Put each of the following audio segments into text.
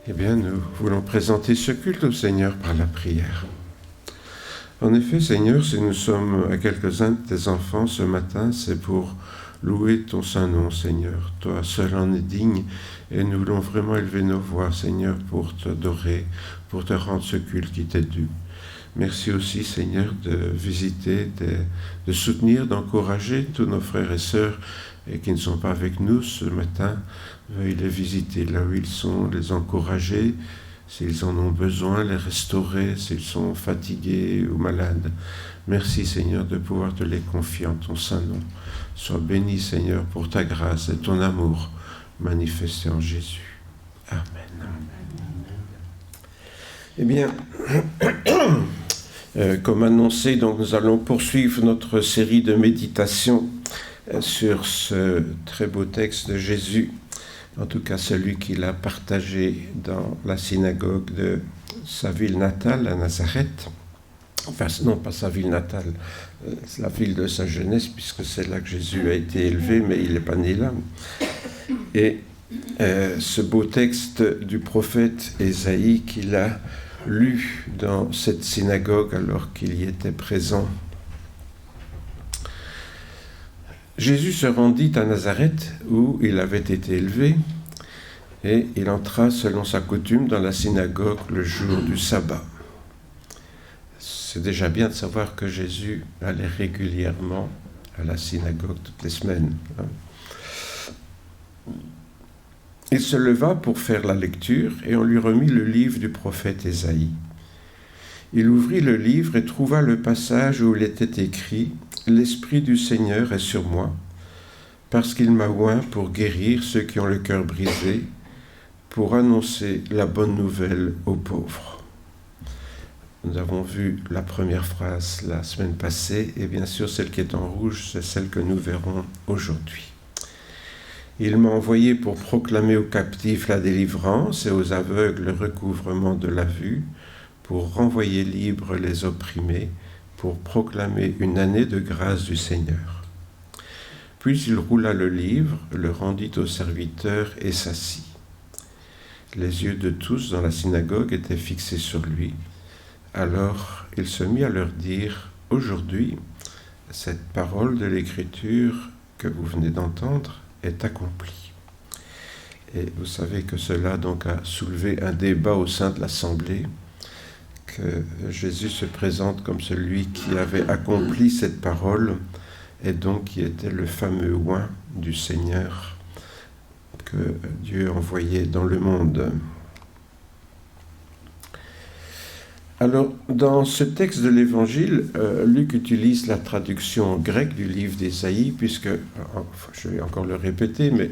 Eh bien, nous voulons présenter ce culte au Seigneur par la prière. En effet, Seigneur, si nous sommes à quelques-uns de tes enfants ce matin, c'est pour louer ton saint nom, Seigneur. Toi seul en es digne, et nous voulons vraiment élever nos voix, Seigneur, pour t'adorer, pour te rendre ce culte qui t'est dû. Merci aussi, Seigneur, de visiter, de soutenir, d'encourager tous nos frères et sœurs et qui ne sont pas avec nous ce matin. Veuille les visiter là où ils sont, les encourager, s'ils en ont besoin, les restaurer, s'ils sont fatigués ou malades. Merci, Seigneur, de pouvoir te les confier en ton saint nom. Sois béni, Seigneur, pour ta grâce et ton amour manifesté en Jésus. Amen. Eh bien, comme annoncé, donc, nous allons poursuivre notre série de méditations sur ce très beau texte de Jésus, en tout cas celui qu'il a partagé dans la synagogue de sa ville natale, à Nazareth. Enfin, non, pas sa ville natale, la ville de sa jeunesse, puisque c'est là que Jésus a été élevé, mais il n'est pas né là. Et ce beau texte du prophète Ésaïe qu'il a lu dans cette synagogue alors qu'il y était présent. Jésus se rendit à Nazareth où il avait été élevé et il entra selon sa coutume dans la synagogue le jour du sabbat. C'est déjà bien de savoir que Jésus allait régulièrement à la synagogue toutes les semaines. Il se leva pour faire la lecture et on lui remit le livre du prophète Ésaïe. Il ouvrit le livre et trouva le passage où il était écrit « L'Esprit du Seigneur est sur moi, parce qu'il m'a oint pour guérir ceux qui ont le cœur brisé, pour annoncer la bonne nouvelle aux pauvres. » Nous avons vu la première phrase la semaine passée, et bien sûr celle qui est en rouge, c'est celle que nous verrons aujourd'hui. Il m'a envoyé pour proclamer aux captifs la délivrance et aux aveugles le recouvrement de la vue, pour renvoyer libres les opprimés, pour proclamer une année de grâce du Seigneur. Puis il roula le livre, le rendit aux serviteurs et s'assit. Les yeux de tous dans la synagogue étaient fixés sur lui. Alors il se mit à leur dire « Aujourd'hui, cette parole de l'Écriture que vous venez d'entendre est accomplie. » Et vous savez que cela donc a soulevé un débat au sein de l'Assemblée, que Jésus se présente comme celui qui avait accompli cette parole et donc qui était le fameux oint du Seigneur que Dieu envoyait dans le monde. Alors, dans ce texte de l'Évangile, Luc utilise la traduction grecque du livre d'Ésaïe, puisque, je vais encore le répéter, mais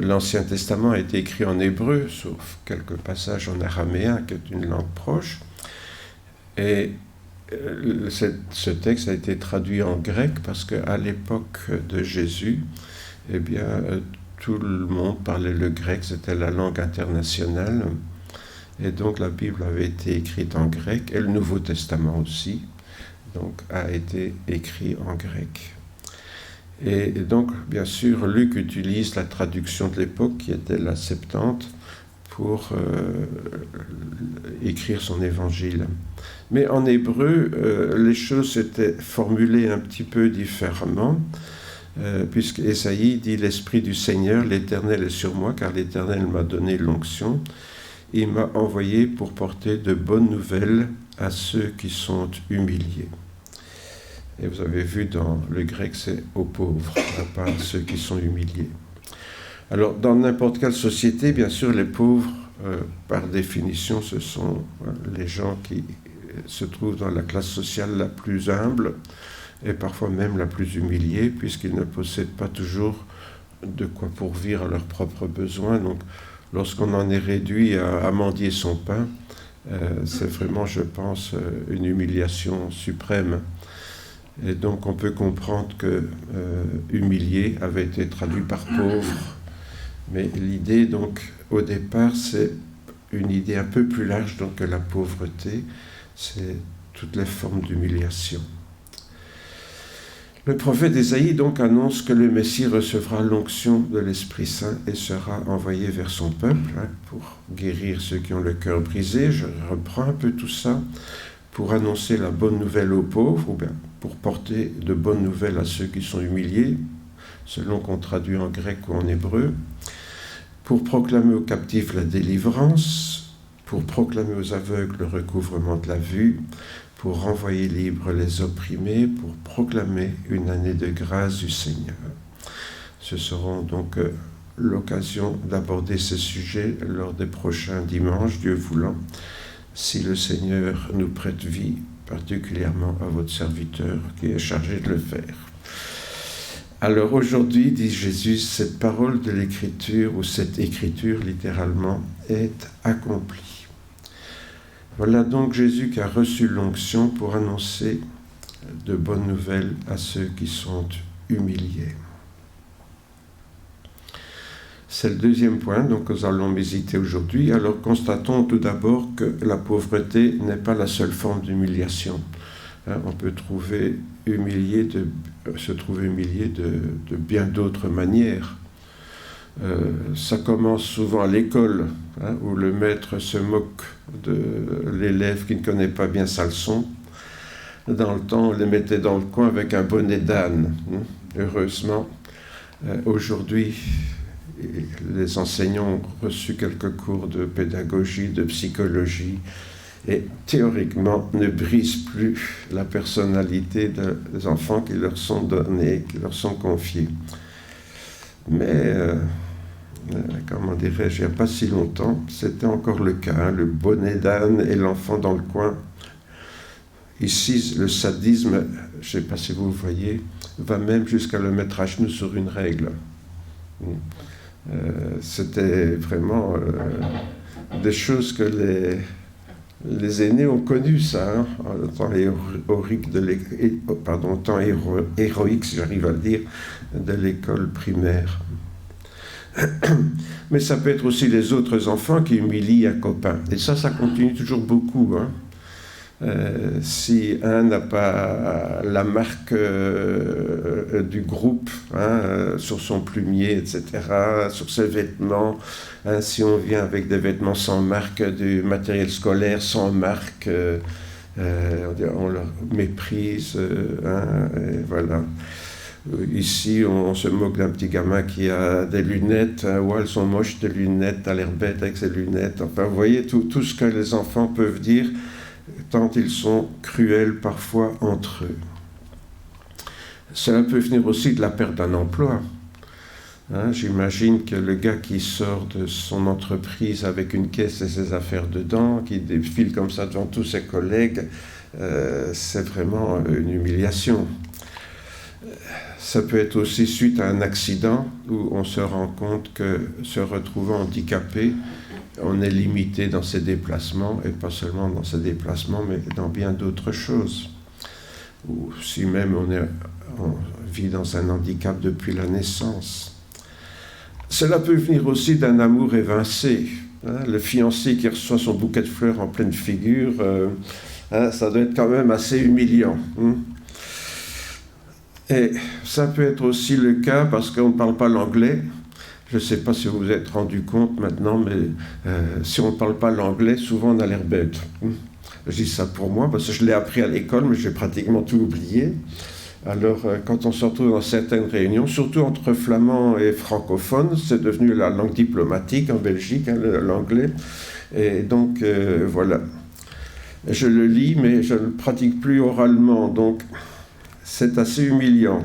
l'Ancien Testament a été écrit en hébreu, sauf quelques passages en araméen, qui est une langue proche. Et ce texte a été traduit en grec parce qu'à l'époque de Jésus, eh bien, tout le monde parlait le grec, c'était la langue internationale. Et donc la Bible avait été écrite en grec, et le Nouveau Testament aussi, donc a été écrit en grec. Et donc, bien sûr, Luc utilise la traduction de l'époque, qui était la Septante, pour écrire son évangile. Mais en hébreu, les choses étaient formulées un petit peu différemment, puisque Ésaïe dit « L'Esprit du Seigneur, l'Éternel est sur moi, car l'Éternel m'a donné l'onction. Il m'a envoyé pour porter de bonnes nouvelles à ceux qui sont humiliés. » Et vous avez vu dans le grec, c'est aux pauvres, pas à ceux qui sont humiliés. Alors, dans n'importe quelle société, bien sûr, les pauvres, par définition, ce sont les gens qui se trouvent dans la classe sociale la plus humble et parfois même la plus humiliée, puisqu'ils ne possèdent pas toujours de quoi pourvir à leurs propres besoins. Donc, lorsqu'on en est réduit à mendier son pain, c'est vraiment, je pense, une humiliation suprême. Et donc, on peut comprendre que humilié avait été traduit par pauvre. Mais l'idée, donc, au départ, c'est une idée un peu plus large donc, que la pauvreté, c'est toutes les formes d'humiliation. Le prophète Ésaïe donc annonce que le Messie recevra l'onction de l'Esprit Saint et sera envoyé vers son peuple pour guérir ceux qui ont le cœur brisé. Je reprends un peu tout ça, pour annoncer la bonne nouvelle aux pauvres, ou bien pour porter de bonnes nouvelles à ceux qui sont humiliés, selon qu'on traduit en grec ou en hébreu, pour proclamer aux captifs la délivrance, pour proclamer aux aveugles le recouvrement de la vue, pour renvoyer libres les opprimés, pour proclamer une année de grâce du Seigneur. Ce seront donc l'occasion d'aborder ces sujets lors des prochains dimanches, Dieu voulant, si le Seigneur nous prête vie, particulièrement à votre serviteur qui est chargé de le faire. Alors aujourd'hui, dit Jésus, cette parole de l'Écriture, ou cette écriture littéralement, est accomplie. Voilà donc Jésus qui a reçu l'onction pour annoncer de bonnes nouvelles à ceux qui sont humiliés. C'est le deuxième point, donc nous allons méditer aujourd'hui. Alors constatons tout d'abord que la pauvreté n'est pas la seule forme d'humiliation. On peut se trouver humilié de bien d'autres manières. Ça commence souvent à l'école, où le maître se moque de l'élève qui ne connaît pas bien sa leçon. Dans le temps, on les mettait dans le coin avec un bonnet d'âne. Heureusement, aujourd'hui, les enseignants ont reçu quelques cours de pédagogie, de psychologie, et théoriquement ne brisent plus la personnalité des enfants qui leur sont donnés, qui leur sont confiés. Mais, comment dirais-je, il n'y a pas si longtemps, c'était encore le cas, le bonnet d'âne et l'enfant dans le coin. Ici, le sadisme, je ne sais pas si vous voyez, va même jusqu'à le mettre à genoux sur une règle. C'était vraiment des choses que les aînés ont connues, ça, le temps héroïque, si j'arrive à le dire, de l'école primaire. Mais ça peut être aussi les autres enfants qui humilient un copain. Et ça continue toujours beaucoup. Si un n'a pas la marque du groupe sur son plumier, etc., sur ses vêtements, si on vient avec des vêtements sans marque, du matériel scolaire sans marque, on leur méprise, et voilà. Ici, on se moque d'un petit gamin qui a des lunettes. Elles sont moches, tes lunettes, t'as l'air bête avec ses lunettes. Enfin, vous voyez tout ce que les enfants peuvent dire, tant ils sont cruels parfois entre eux. Cela peut venir aussi de la perte d'un emploi. J'imagine que le gars qui sort de son entreprise avec une caisse et ses affaires dedans, qui défile comme ça devant tous ses collègues, c'est vraiment une humiliation. Ça peut être aussi suite à un accident où on se rend compte que, se retrouvant handicapé, on est limité dans ses déplacements, et pas seulement dans ses déplacements, mais dans bien d'autres choses. Ou si même on vit dans un handicap depuis la naissance. Cela peut venir aussi d'un amour évincé. Le fiancé qui reçoit son bouquet de fleurs en pleine figure, ça doit être quand même assez humiliant. Et ça peut être aussi le cas parce qu'on ne parle pas l'anglais. Je ne sais pas si vous vous êtes rendu compte maintenant, mais si on ne parle pas l'anglais, souvent on a l'air bête. Je dis ça pour moi parce que je l'ai appris à l'école, mais j'ai pratiquement tout oublié. Alors, quand on se retrouve dans certaines réunions, surtout entre flamands et francophones, c'est devenu la langue diplomatique en Belgique, l'anglais. Et donc, voilà. Je le lis, mais je ne le pratique plus oralement, donc c'est assez humiliant.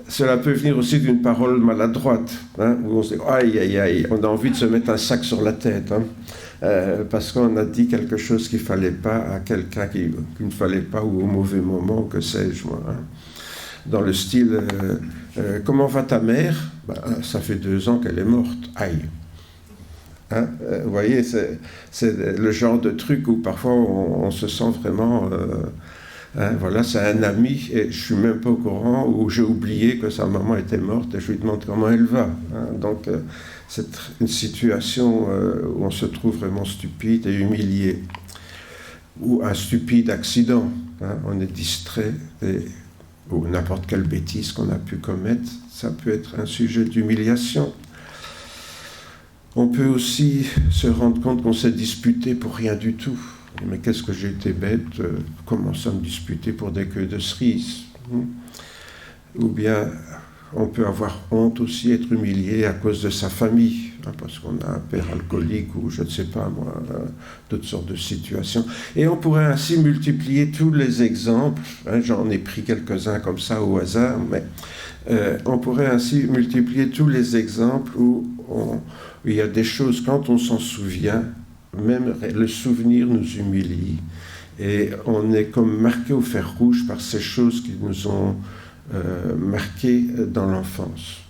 Cela peut venir aussi d'une parole maladroite, où on se dit « aïe, aïe, aïe », on a envie de se mettre un sac sur la tête, parce qu'on a dit quelque chose qu'il ne fallait pas à quelqu'un qu'il ne fallait pas, ou au mauvais moment, que sais-je moi. Dans le style « comment va ta mère ?» Ça fait 2 ans qu'elle est morte, aïe. Vous voyez, c'est le genre de truc où parfois on se sent vraiment... voilà, c'est un ami et je ne suis même pas au courant, ou j'ai oublié que sa maman était morte et je lui demande comment elle va. Donc c'est une situation où on se trouve vraiment stupide et humilié. Ou un stupide accident. On est distrait et ou n'importe quelle bêtise qu'on a pu commettre, ça peut être un sujet d'humiliation. On peut aussi se rendre compte qu'on s'est disputé pour rien du tout. Mais qu'est-ce que j'ai été bête, comment ça me disputer pour des queues de cerises? Ou bien on peut avoir honte aussi, être humilié à cause de sa famille, parce qu'on a un père alcoolique ou je ne sais pas moi, d'autres sortes de situations. Et on pourrait ainsi multiplier tous les exemples, j'en ai pris quelques-uns comme ça au hasard, mais on pourrait ainsi multiplier tous les exemples où il y a des choses, quand on s'en souvient, même le souvenir nous humilie. Et on est comme marqué au fer rouge par ces choses qui nous ont marqué dans l'enfance.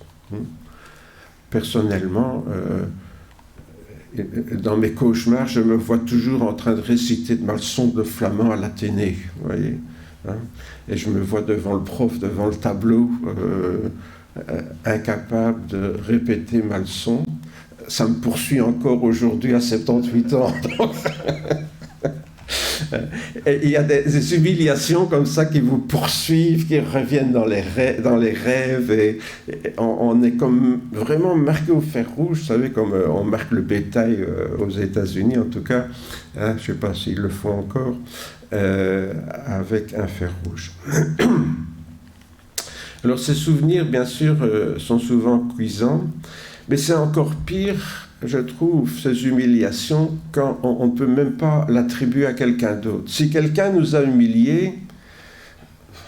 Personnellement, dans mes cauchemars, je me vois toujours en train de réciter ma leçon de flamand à l'Athénée, vous voyez, et je me vois devant le prof, devant le tableau, incapable de répéter ma leçon. Ça me poursuit encore aujourd'hui à 78 ans. Et il y a des humiliations comme ça qui vous poursuivent, qui reviennent dans les rêves, et on est comme vraiment marqué au fer rouge, vous savez, comme on marque le bétail aux États-Unis en tout cas, je ne sais pas s'ils le font encore, avec un fer rouge. Alors ces souvenirs, bien sûr, sont souvent cuisants, mais c'est encore pire, je trouve, ces humiliations, quand on ne peut même pas l'attribuer à quelqu'un d'autre. Si quelqu'un nous a humiliés,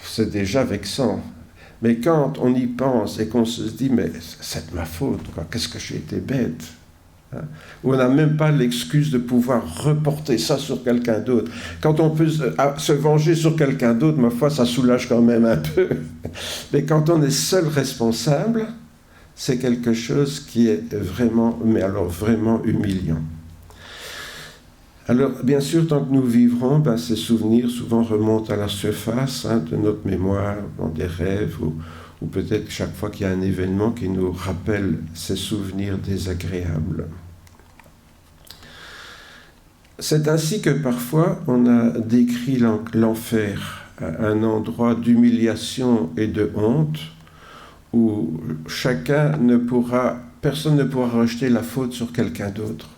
c'est déjà vexant. Mais quand on y pense et qu'on se dit, mais c'est de ma faute, quoi, qu'est-ce que j'ai été bête, où on n'a même pas l'excuse de pouvoir reporter ça sur quelqu'un d'autre. Quand on peut se venger sur quelqu'un d'autre, ma foi, ça soulage quand même un peu. Mais quand on est seul responsable, c'est quelque chose qui est vraiment, mais alors vraiment humiliant. Alors, bien sûr, tant que nous vivrons, ces souvenirs souvent remontent à la surface de notre mémoire, dans des rêves, ou peut-être chaque fois qu'il y a un événement qui nous rappelle ces souvenirs désagréables. C'est ainsi que parfois on a décrit l'enfer, un endroit d'humiliation et de honte, où personne ne pourra rejeter la faute sur quelqu'un d'autre.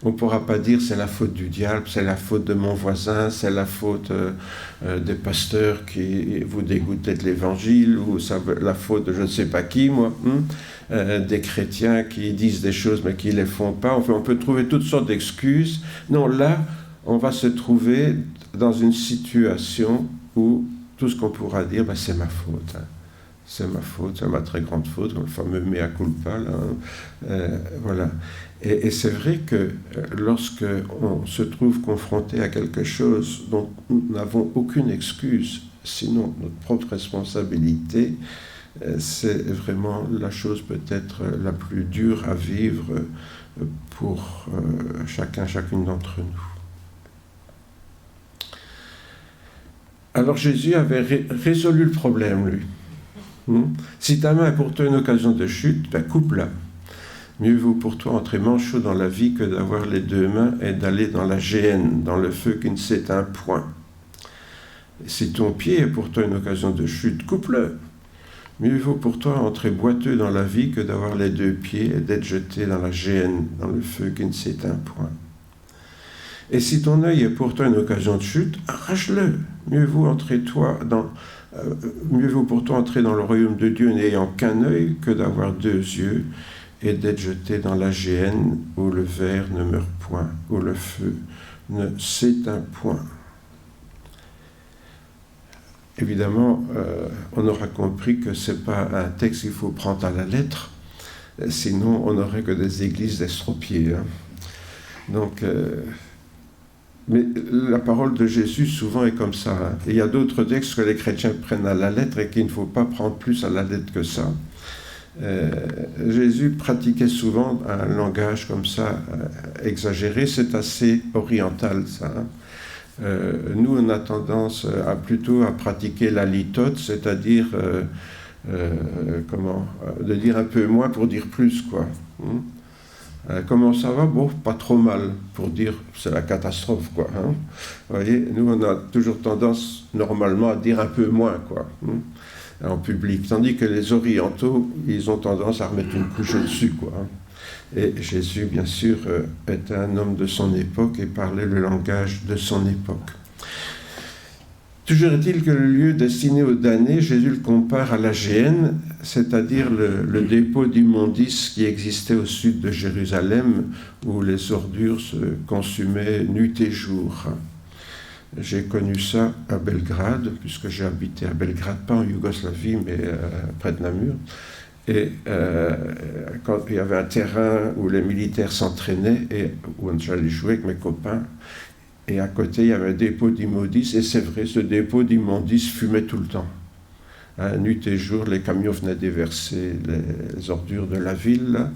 On ne pourra pas dire c'est la faute du diable, c'est la faute de mon voisin, c'est la faute des pasteurs qui vous dégoûtent de l'évangile, ou la faute de je ne sais pas qui, moi, des chrétiens qui disent des choses mais qui ne les font pas. Enfin, on peut trouver toutes sortes d'excuses. Non, là, on va se trouver dans une situation où tout ce qu'on pourra dire, c'est ma faute. C'est ma faute, c'est ma très grande faute, le fameux mea culpa, là, voilà. Et c'est vrai que lorsque on se trouve confronté à quelque chose dont nous n'avons aucune excuse, sinon notre propre responsabilité, c'est vraiment la chose peut-être la plus dure à vivre pour chacune d'entre nous. Alors Jésus avait résolu le problème, lui. Si ta main est pour toi une occasion de chute, coupe-la. Mieux vaut pour toi entrer manchot dans la vie que d'avoir les deux mains et d'aller dans la géhenne, dans le feu qui ne s'éteint point. Et si ton pied est pour toi une occasion de chute, coupe-le. Mieux vaut pour toi entrer boiteux dans la vie que d'avoir les deux pieds et d'être jeté dans la géhenne, dans le feu qui ne s'éteint point. Et si ton œil est pour toi une occasion de chute, arrache-le. Mieux vaut pour toi entrer dans le royaume de Dieu n'ayant qu'un œil que d'avoir deux yeux et d'être jeté dans la géhenne où le ver ne meurt point, où le feu ne s'éteint point. Évidemment, on aura compris que ce n'est pas un texte qu'il faut prendre à la lettre, sinon on n'aurait que des églises d'estropiés. Donc, mais la parole de Jésus souvent est comme ça. Et il y a d'autres textes que les chrétiens prennent à la lettre et qu'il ne faut pas prendre plus à la lettre que ça. Jésus pratiquait souvent un langage comme ça, exagéré. C'est assez oriental, ça. Nous, on a tendance plutôt à pratiquer la litote, c'est-à-dire de dire un peu moins pour dire plus, quoi. Comment ça va? Bon, pas trop mal, pour dire c'est la catastrophe, quoi. Hein. Vous voyez, nous, on a toujours tendance, normalement, à dire un peu moins, quoi, hein, en public. Tandis que les orientaux, ils ont tendance à remettre une couche au-dessus, quoi. Hein. Et Jésus, bien sûr, était un homme de son époque et parlait le langage de son époque. Toujours est-il que le lieu destiné aux damnés, Jésus le compare à la géhenne, c'est-à-dire le dépôt d'immondices qui existait au sud de Jérusalem, où les ordures se consumaient nuit et jour. J'ai connu ça à Belgrade, puisque j'ai habité à Belgrade, pas en Yougoslavie, mais près de Namur. Et quand il y avait un terrain où les militaires s'entraînaient, et où j'allais jouer avec mes copains, et à côté, il y avait un dépôt d'immondices, et c'est vrai, ce dépôt d'immondices fumait tout le temps. Hein, nuit et jour, les camions venaient déverser les ordures de la ville, là,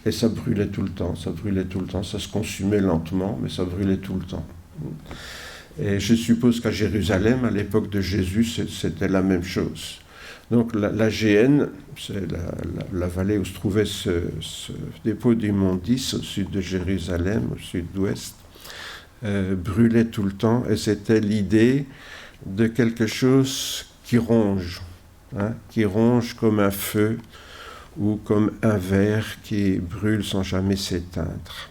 et ça brûlait tout le temps, ça brûlait tout le temps, ça se consumait lentement, mais ça brûlait tout le temps. Et je suppose qu'à Jérusalem, à l'époque de Jésus, c'était la même chose. Donc la Géhenne, c'est la vallée où se trouvait ce dépôt d'immondices au sud de Jérusalem, au sud-ouest, brûlait tout le temps, et c'était l'idée de quelque chose qui ronge, hein, qui ronge comme un feu ou comme un ver qui brûle sans jamais s'éteindre.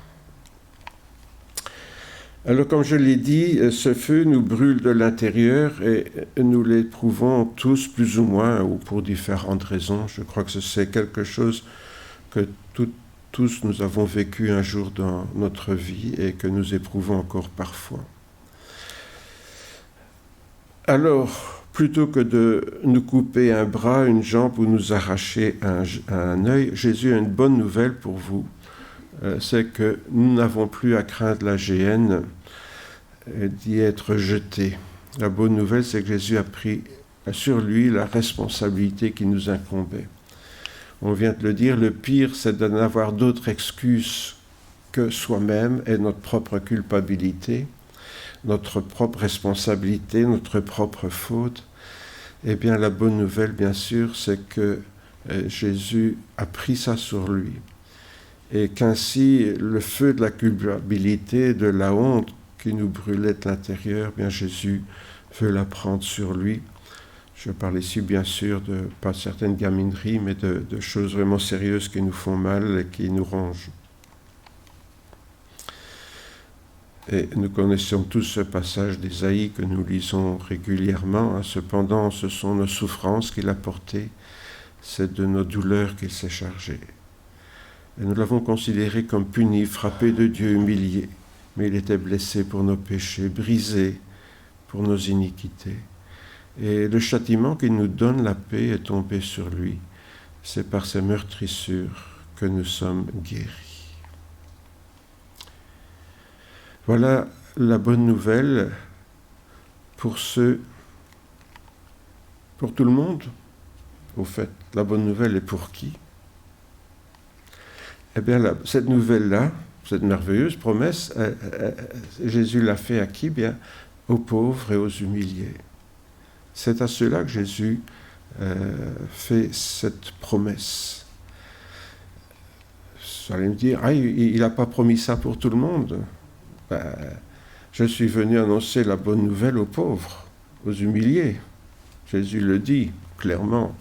Alors, comme je l'ai dit, ce feu nous brûle de l'intérieur et nous l'éprouvons tous plus ou moins, ou pour différentes raisons. Je crois que c'est quelque chose que tous nous avons vécu un jour dans notre vie et que nous éprouvons encore parfois. Alors, plutôt que de nous couper un bras, une jambe ou nous arracher un œil, Jésus a une bonne nouvelle pour vous. C'est que nous n'avons plus à craindre la géhenne d'y être jetés. La bonne nouvelle, c'est que Jésus a pris sur lui la responsabilité qui nous incombait. On vient de le dire, le pire, c'est de n'avoir d'autre excuse que soi-même et notre propre culpabilité, notre propre responsabilité, notre propre faute. Eh bien, la bonne nouvelle, bien sûr, c'est que Jésus a pris ça sur lui. Et qu'ainsi, le feu de la culpabilité, de la honte qui nous brûlait de l'intérieur, bien Jésus veut la prendre sur lui. Je parle ici, bien sûr, de pas certaines gamineries, mais de choses vraiment sérieuses qui nous font mal et qui nous rongent. Et nous connaissons tous ce passage d'Ésaïe que nous lisons régulièrement. Hein. Cependant, ce sont nos souffrances qu'il a portées, c'est de nos douleurs qu'il s'est chargé. Et nous l'avons considéré comme puni, frappé de Dieu, humilié. Mais il était blessé pour nos péchés, brisé pour nos iniquités. Et le châtiment qui nous donne la paix est tombé sur lui. C'est par ses meurtrissures que nous sommes guéris. Voilà la bonne nouvelle pour tout le monde. Au fait, la bonne nouvelle est pour qui? Eh bien, cette nouvelle-là, cette merveilleuse promesse, Jésus l'a fait à qui? Bien, aux pauvres et aux humiliés. C'est à ceux-là que Jésus fait cette promesse. Vous allez me dire, il n'a pas promis ça pour tout le monde. Ben, je suis venu annoncer la bonne nouvelle aux pauvres, aux humiliés. Jésus le dit clairement.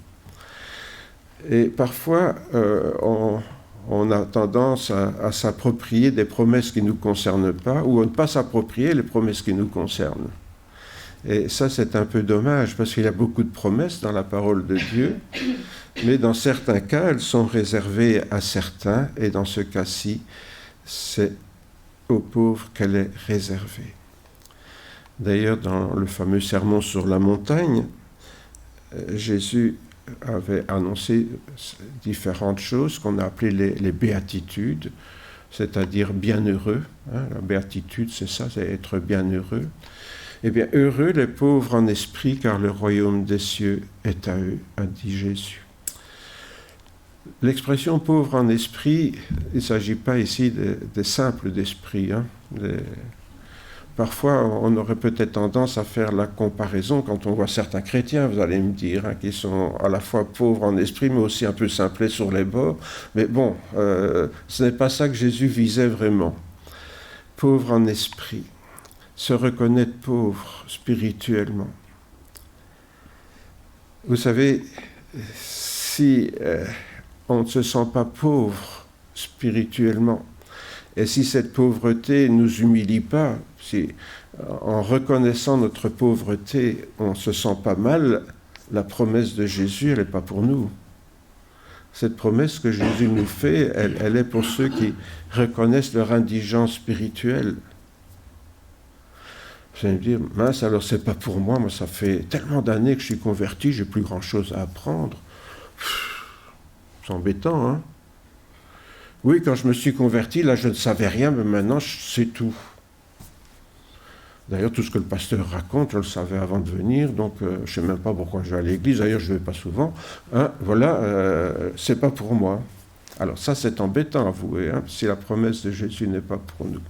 Et parfois, on a tendance à s'approprier des promesses qui ne nous concernent pas, ou à ne pas s'approprier les promesses qui nous concernent. Et ça, c'est un peu dommage, parce qu'il y a beaucoup de promesses dans la parole de Dieu, mais dans certains cas, elles sont réservées à certains, et dans ce cas-ci, c'est aux pauvres qu'elle est réservée. D'ailleurs, dans le fameux sermon sur la montagne, Jésus avait annoncé différentes choses qu'on a appelées les béatitudes, c'est-à-dire bienheureux. Hein, la béatitude, c'est ça, c'est être bienheureux. Eh bien, heureux les pauvres en esprit, car le royaume des cieux est à eux, a dit Jésus. L'expression pauvre en esprit, il ne s'agit pas ici des simples d'esprit. Hein. parfois, on aurait peut-être tendance à faire la comparaison quand on voit certains chrétiens, vous allez me dire, hein, qui sont à la fois pauvres en esprit, mais aussi un peu simplés sur les bords. Mais bon, ce n'est pas ça que Jésus visait vraiment. Pauvre en esprit, se reconnaître pauvre spirituellement. Vous savez, si on ne se sent pas pauvre spirituellement, et si cette pauvreté ne nous humilie pas, si en reconnaissant notre pauvreté, on ne se sent pas mal, la promesse de Jésus, elle n'est pas pour nous. Cette promesse que Jésus nous fait, elle est pour ceux qui reconnaissent leur indigence spirituelle. Vous allez me dire, mince, alors c'est pas pour moi, moi ça fait tellement d'années que je suis converti, j'ai plus grand-chose à apprendre. C'est embêtant, hein? Oui, quand je me suis converti, là je ne savais rien, mais maintenant je sais tout. D'ailleurs, tout ce que le pasteur raconte, je le savais avant de venir, donc je ne sais même pas pourquoi je vais à l'église, d'ailleurs je ne vais pas souvent. Hein, voilà, c'est pas pour moi. Alors ça c'est embêtant, avouez, hein, si la promesse de Jésus n'est pas pour nous.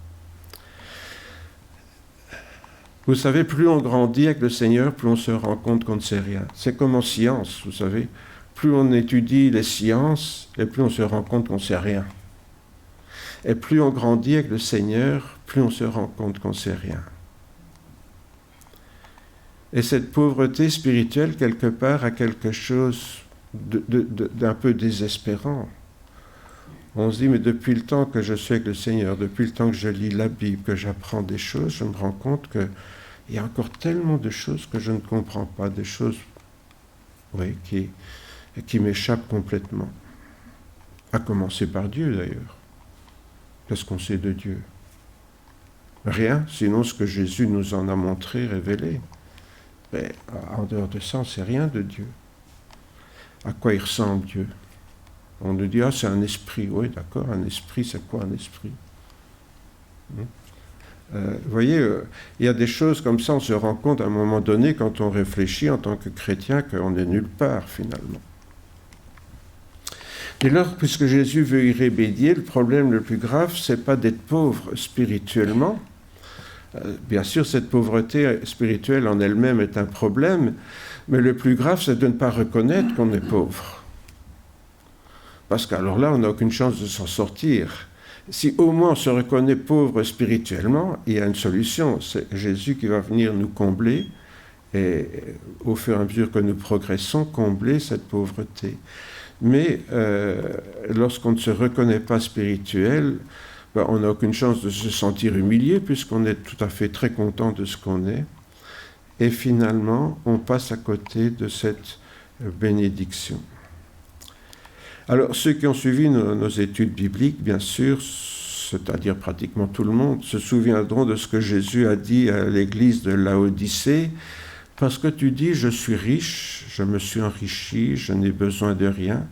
Vous savez, plus on grandit avec le Seigneur, plus on se rend compte qu'on ne sait rien. C'est comme en science, vous savez. Plus on étudie les sciences, et plus on se rend compte qu'on ne sait rien. Et plus on grandit avec le Seigneur, plus on se rend compte qu'on ne sait rien. Et cette pauvreté spirituelle, quelque part, a quelque chose d'un peu désespérant. On se dit, mais depuis le temps que je suis avec le Seigneur, depuis le temps que je lis la Bible, que j'apprends des choses, je me rends compte qu'il y a encore tellement de choses que je ne comprends pas, des choses qui m'échappent complètement. À commencer par Dieu, d'ailleurs. Qu'est-ce qu'on sait de Dieu? Rien, sinon ce que Jésus nous en a montré, révélé. Mais en dehors de ça, on ne sait rien de Dieu. À quoi il ressemble, Dieu? On nous dit, c'est un esprit. Oui, d'accord, un esprit, c'est quoi un esprit? Vous voyez, il y a des choses comme ça, on se rend compte à un moment donné, quand on réfléchit en tant que chrétien, qu'on n'est nulle part, finalement. Dès lors, puisque Jésus veut y remédier, le problème le plus grave, c'est pas d'être pauvre spirituellement. Bien sûr, cette pauvreté spirituelle en elle-même est un problème, mais le plus grave, c'est de ne pas reconnaître qu'on est pauvre. Parce qu'alors là, on n'a aucune chance de s'en sortir. Si au moins on se reconnaît pauvre spirituellement, il y a une solution. C'est Jésus qui va venir nous combler, et au fur et à mesure que nous progressons, combler cette pauvreté. Mais lorsqu'on ne se reconnaît pas spirituel, on n'a aucune chance de se sentir humilié, puisqu'on est tout à fait très content de ce qu'on est. Et finalement, on passe à côté de cette bénédiction. Alors, ceux qui ont suivi nos études bibliques, bien sûr, c'est-à-dire pratiquement tout le monde, se souviendront de ce que Jésus a dit à l'église de Laodicée. Parce que tu dis, je suis riche, je me suis enrichi, je n'ai besoin de rien.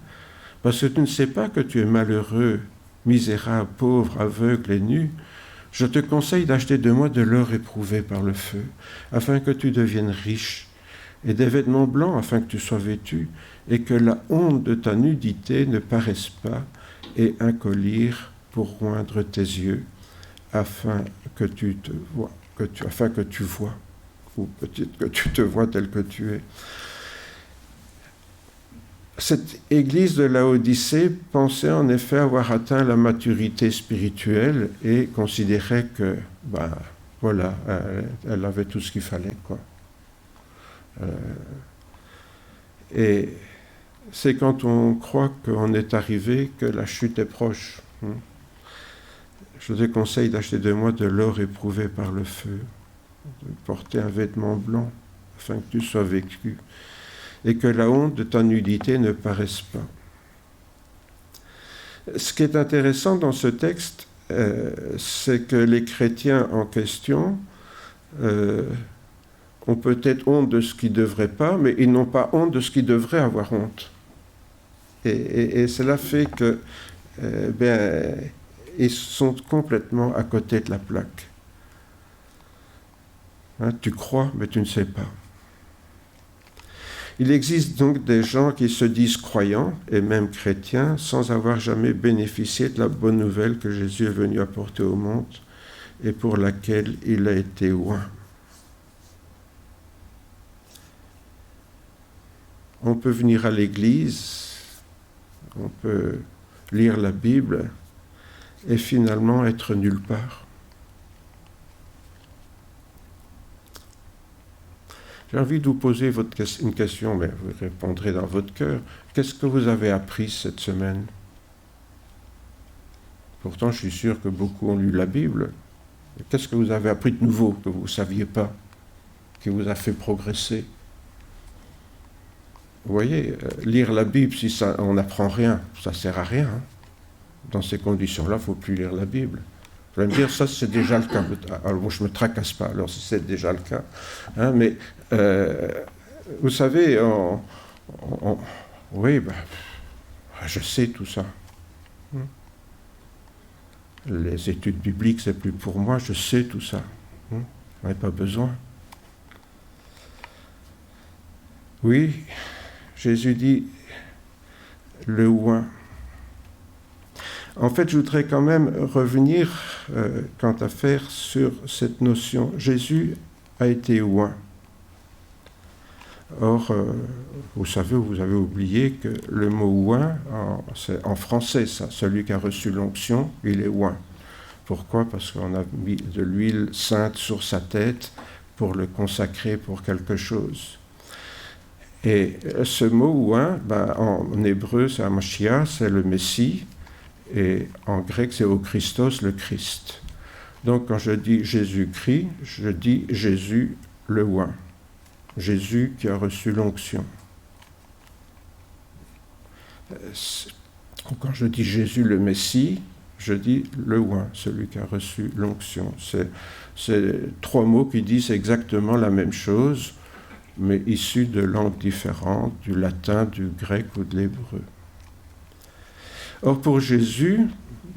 Parce que tu ne sais pas que tu es malheureux, misérable, pauvre, aveugle et nu. Je te conseille d'acheter de moi de l'or éprouvé par le feu, afin que tu deviennes riche, et des vêtements blancs afin que tu sois vêtu, et que la honte de ta nudité ne paraisse pas, et un collier pour oindre tes yeux, afin que tu te vois, afin que tu vois, ou peut-être que tu te vois tel que tu es. Cette église de Laodicée pensait en effet avoir atteint la maturité spirituelle et considérait que, voilà, elle avait tout ce qu'il fallait, quoi. Et c'est quand on croit qu'on est arrivé que la chute est proche. Je te conseille d'acheter de moi de l'or éprouvé par le feu, de porter un vêtement blanc afin que tu sois vêtu, et que la honte de ta nudité ne paraisse pas. Ce qui est intéressant dans ce texte, c'est que les chrétiens en question ont peut-être honte de ce qu'ils ne devraient pas, mais ils n'ont pas honte de ce qu'ils devraient avoir honte. Et cela fait que ils sont complètement à côté de la plaque. Hein, tu crois, mais tu ne sais pas. Il existe donc des gens qui se disent croyants et même chrétiens sans avoir jamais bénéficié de la bonne nouvelle que Jésus est venu apporter au monde et pour laquelle il a été oint. On peut venir à l'église, on peut lire la Bible et finalement être nulle part. J'ai envie de vous poser une question, mais vous répondrez dans votre cœur. Qu'est-ce que vous avez appris cette semaine? Pourtant, je suis sûr que beaucoup ont lu la Bible. Qu'est-ce que vous avez appris de nouveau que vous ne saviez pas, qui vous a fait progresser? Vous voyez, lire la Bible, si ça, on n'apprend rien, ça ne sert à rien. Hein. Dans ces conditions-là, il ne faut plus lire la Bible. Vous allez me dire, ça c'est déjà le cas. Alors moi je ne me tracasse pas, alors c'est déjà le cas. Hein, mais vous savez, oui, je sais tout ça. Les études bibliques, c'est plus pour moi, je sais tout ça. J'en ai pas besoin. Oui, Jésus dit, le oint. En fait, je voudrais quand même revenir, quant à faire, sur cette notion. Jésus a été oint. Or, vous savez, vous avez oublié que le mot oint, c'est en français, ça, celui qui a reçu l'onction, il est oint. Pourquoi? Parce qu'on a mis de l'huile sainte sur sa tête pour le consacrer pour quelque chose. Et ce mot oint, en hébreu, c'est Mashiach, c'est le Messie. Et en grec, c'est au Christos, le Christ. Donc, quand je dis Jésus-Christ, je dis Jésus le oint. Jésus qui a reçu l'onction. Quand je dis Jésus le Messie, je dis le oint, celui qui a reçu l'onction. C'est trois mots qui disent exactement la même chose, mais issus de langues différentes, du latin, du grec ou de l'hébreu. Or, pour Jésus,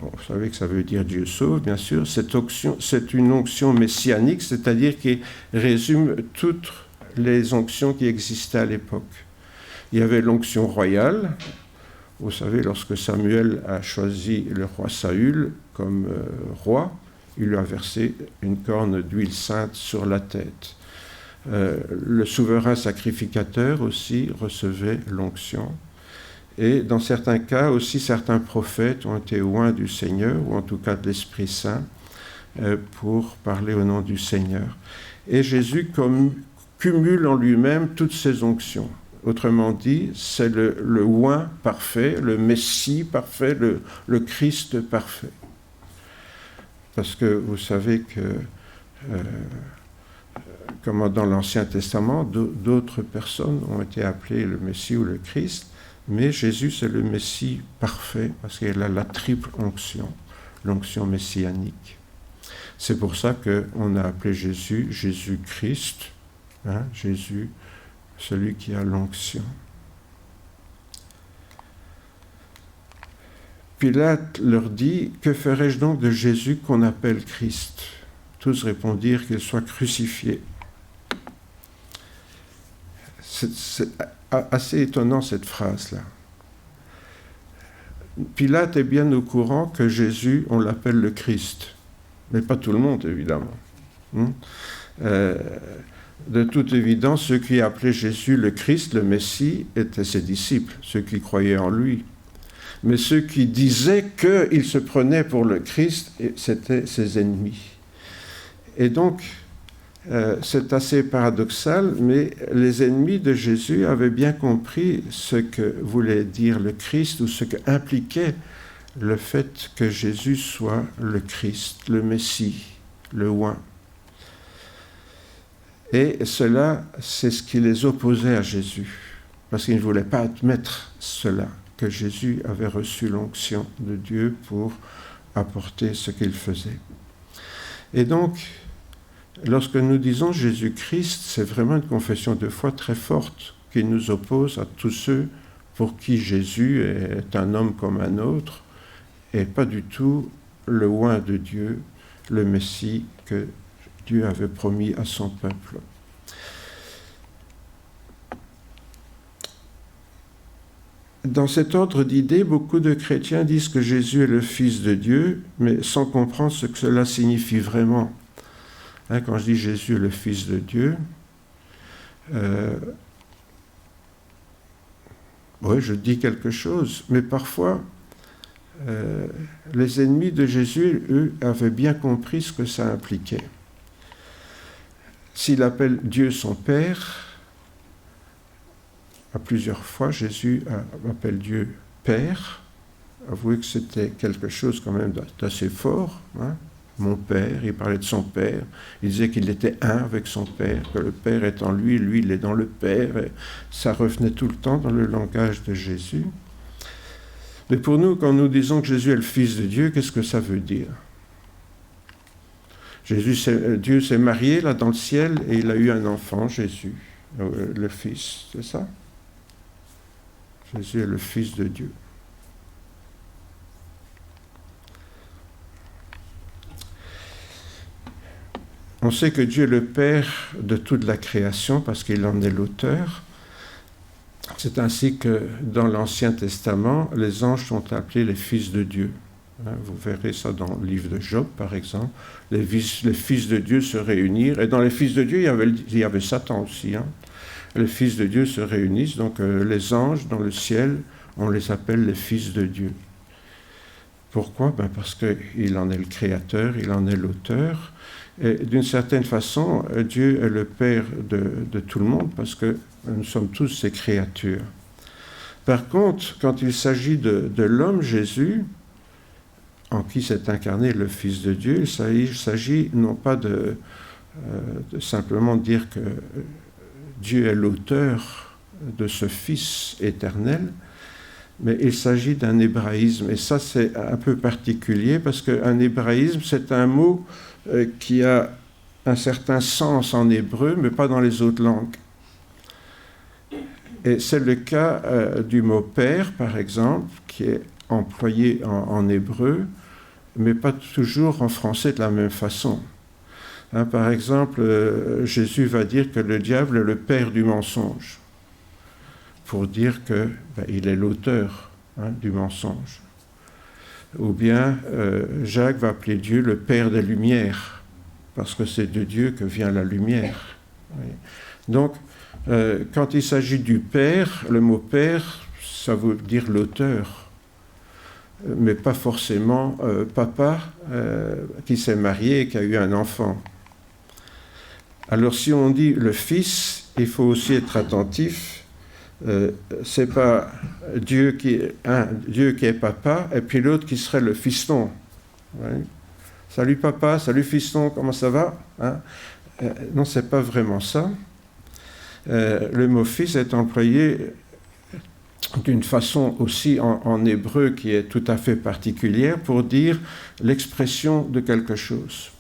vous savez que ça veut dire Dieu sauve, bien sûr, cette onction, c'est une onction messianique, c'est-à-dire qui résume toutes les onctions qui existaient à l'époque. Il y avait l'onction royale. Vous savez, lorsque Samuel a choisi le roi Saül comme roi, il lui a versé une corne d'huile sainte sur la tête. Le souverain sacrificateur aussi recevait l'onction. Et dans certains cas aussi, certains prophètes ont été oints du Seigneur, ou en tout cas de l'Esprit Saint, pour parler au nom du Seigneur. Et Jésus cumule en lui-même toutes ces onctions. Autrement dit, c'est le oint parfait, le Messie parfait, le Christ parfait. Parce que vous savez que, comme dans l'Ancien Testament, d'autres personnes ont été appelées le Messie ou le Christ, mais Jésus, c'est le Messie parfait, parce qu'il a la triple onction, l'onction messianique. C'est pour ça qu'on a appelé Jésus Jésus-Christ, hein, Jésus, celui qui a l'onction. Pilate leur dit, « Que ferai-je donc de Jésus qu'on appelle Christ ?» Tous répondirent qu'il soit crucifié. C'est assez étonnant cette phrase-là. Pilate est bien au courant que Jésus, on l'appelle le Christ, mais pas tout le monde, évidemment. De toute évidence, ceux qui appelaient Jésus le Christ, le Messie, étaient ses disciples, ceux qui croyaient en lui. Mais ceux qui disaient qu'il se prenait pour le Christ, c'étaient ses ennemis. Et donc, c'est assez paradoxal, mais les ennemis de Jésus avaient bien compris ce que voulait dire le Christ, ou ce qu'impliquait le fait que Jésus soit le Christ, le Messie, le oint. Et cela, c'est ce qui les opposait à Jésus, parce qu'ils ne voulaient pas admettre cela, que Jésus avait reçu l'onction de Dieu pour apporter ce qu'il faisait. Et donc, lorsque nous disons Jésus-Christ, c'est vraiment une confession de foi très forte qui nous oppose à tous ceux pour qui Jésus est un homme comme un autre et pas du tout le oint de Dieu, le Messie que Dieu avait promis à son peuple. dans cet ordre d'idées, beaucoup de chrétiens disent que Jésus est le Fils de Dieu, mais sans comprendre ce que cela signifie vraiment. Quand je dis Jésus est le Fils de Dieu, oui, je dis quelque chose, mais parfois, les ennemis de Jésus, eux, avaient bien compris ce que ça impliquait. S'il appelle Dieu son Père, à plusieurs fois, Jésus appelle Dieu Père. Avouez que c'était quelque chose quand même d'assez fort. Mon Père, il parlait de son Père. Il disait qu'il était un avec son Père, que le Père est en lui, lui il est dans le Père. Et ça revenait tout le temps dans le langage de Jésus. Mais pour nous, quand nous disons que Jésus est le Fils de Dieu, qu'est-ce que ça veut dire ? Dieu s'est marié là dans le ciel et il a eu un enfant, Jésus, le Fils, c'est ça ? Jésus est le Fils de Dieu. On sait que Dieu est le Père de toute la création parce qu'il en est l'auteur. C'est ainsi que dans l'Ancien Testament, les anges sont appelés les fils de Dieu. Vous verrez ça dans le livre de Job, par exemple. Les fils de Dieu se réunirent. Et dans les fils de Dieu, il y avait Satan aussi. Les fils de Dieu se réunissent. Donc les anges dans le ciel, on les appelle les fils de Dieu. Pourquoi ? Parce qu'il en est le créateur, il en est l'auteur. Et d'une certaine façon, Dieu est le Père de tout le monde parce que nous sommes tous ses créatures. Par contre, quand il s'agit de l'homme Jésus, en qui s'est incarné le Fils de Dieu, il s'agit non pas de simplement dire que Dieu est l'auteur de ce Fils éternel, mais il s'agit d'un hébraïsme. Et ça, c'est un peu particulier parce qu'un hébraïsme, c'est un mot qui a un certain sens en hébreu, mais pas dans les autres langues. Et c'est le cas du mot « père », par exemple, qui est employé en hébreu, mais pas toujours en français de la même façon. Par exemple, Jésus va dire que le diable est le père du mensonge, pour dire qu'il est l'auteur du mensonge. Ou bien Jacques va appeler Dieu le Père des Lumières, parce que c'est de Dieu que vient la lumière. Donc, quand il s'agit du Père, le mot Père, ça veut dire l'auteur, mais pas forcément papa qui s'est marié et qui a eu un enfant. Alors si on dit le Fils, il faut aussi être attentif. C'est pas Dieu qui est papa et puis l'autre qui serait le fiston. Ouais. Salut papa, salut fiston, comment ça va ? Non, c'est pas vraiment ça. Le mot fils est employé d'une façon aussi en hébreu qui est tout à fait particulière pour dire l'expression de quelque chose.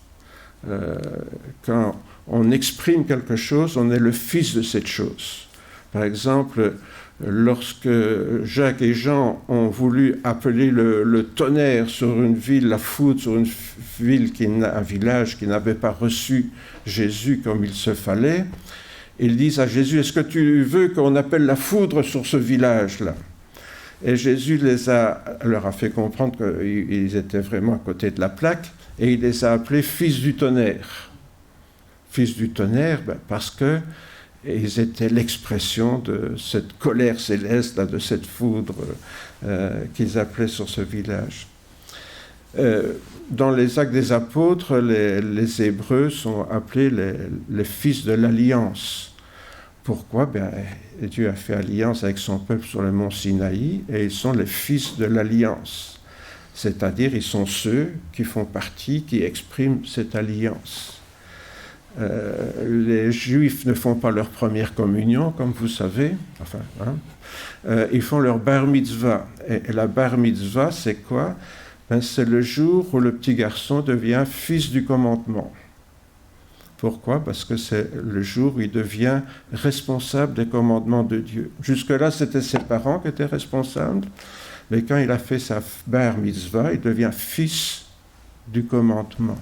Quand on exprime quelque chose, on est le fils de cette chose. Par exemple, lorsque Jacques et Jean ont voulu appeler le tonnerre sur une ville, la foudre sur une ville, un village qui n'avait pas reçu Jésus comme il se fallait, ils disent à Jésus, est-ce que tu veux qu'on appelle la foudre sur ce village-là ? Et Jésus leur a fait comprendre qu'ils étaient vraiment à côté de la plaque, et il les a appelés fils du tonnerre. Fils du tonnerre, parce que ils étaient l'expression de cette colère céleste, là, de cette foudre qu'ils appelaient sur ce village. Dans les Actes des Apôtres, les Hébreux sont appelés les fils de l'Alliance. Pourquoi ? Dieu a fait alliance avec son peuple sur le mont Sinaï, et ils sont les fils de l'Alliance. C'est-à-dire, ils sont ceux qui font partie, qui expriment cette alliance. Les Juifs ne font pas leur première communion, comme vous savez. Ils font leur bar mitzvah. Et la bar mitzvah, c'est quoi ? C'est le jour où le petit garçon devient fils du commandement. Pourquoi ? Parce que c'est le jour où il devient responsable des commandements de Dieu. Jusque-là, c'était ses parents qui étaient responsables, mais quand il a fait sa bar mitzvah, il devient fils du commandement.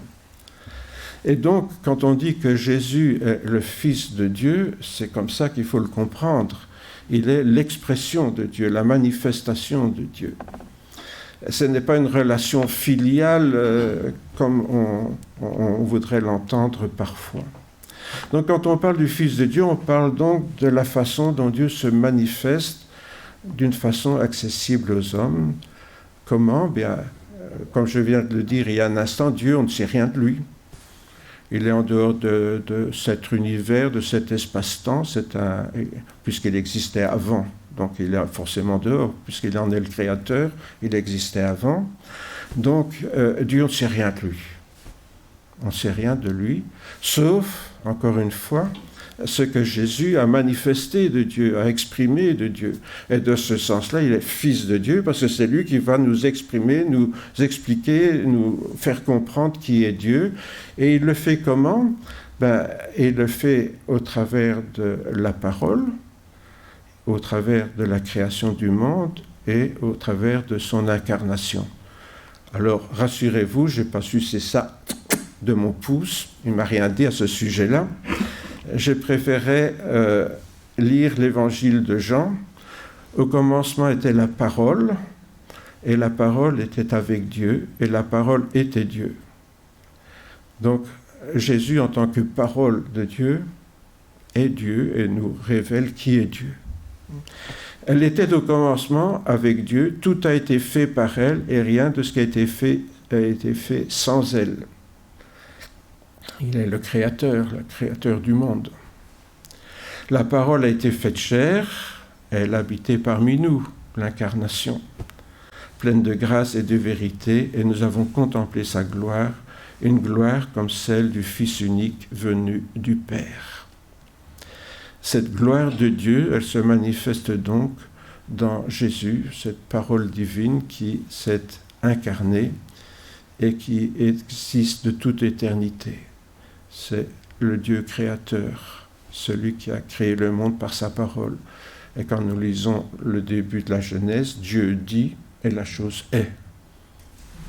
Et donc, quand on dit que Jésus est le Fils de Dieu, c'est comme ça qu'il faut le comprendre. Il est l'expression de Dieu, la manifestation de Dieu. Ce n'est pas une relation filiale comme on voudrait l'entendre parfois. Donc quand on parle du Fils de Dieu, on parle donc de la façon dont Dieu se manifeste d'une façon accessible aux hommes. Comment ? Bien, comme je viens de le dire il y a un instant, Dieu, on ne sait rien de lui. Il est en dehors de cet univers, de cet espace-temps, puisqu'il existait avant. Donc il est forcément dehors, puisqu'il en est le créateur, il existait avant. Donc Dieu, on ne sait rien de lui. On ne sait rien de lui, sauf, encore une fois, ce que Jésus a manifesté de Dieu, a exprimé de Dieu. Et de ce sens-là, il est Fils de Dieu, parce que c'est lui qui va nous exprimer, nous expliquer, nous faire comprendre qui est Dieu. Et il le fait comment ? Il le fait au travers de la parole, au travers de la création du monde et au travers de son incarnation. Alors, rassurez-vous, je n'ai pas sucé ça de mon pouce, il ne m'a rien dit à ce sujet-là. Je préférais lire l'évangile de Jean. Au commencement était la parole, et la parole était avec Dieu, et la parole était Dieu. Donc, Jésus, en tant que parole de Dieu, est Dieu et nous révèle qui est Dieu. Elle était au commencement avec Dieu, tout a été fait par elle, et rien de ce qui a été fait sans elle. Il est le créateur du monde. La parole a été faite chair, elle habitait parmi nous, l'incarnation, pleine de grâce et de vérité, et nous avons contemplé sa gloire, une gloire comme celle du Fils unique venu du Père. Cette gloire de Dieu, elle se manifeste donc dans Jésus, cette parole divine qui s'est incarnée et qui existe de toute éternité. C'est le Dieu créateur, celui qui a créé le monde par sa parole. Et quand nous lisons le début de la Genèse, Dieu dit et la chose est.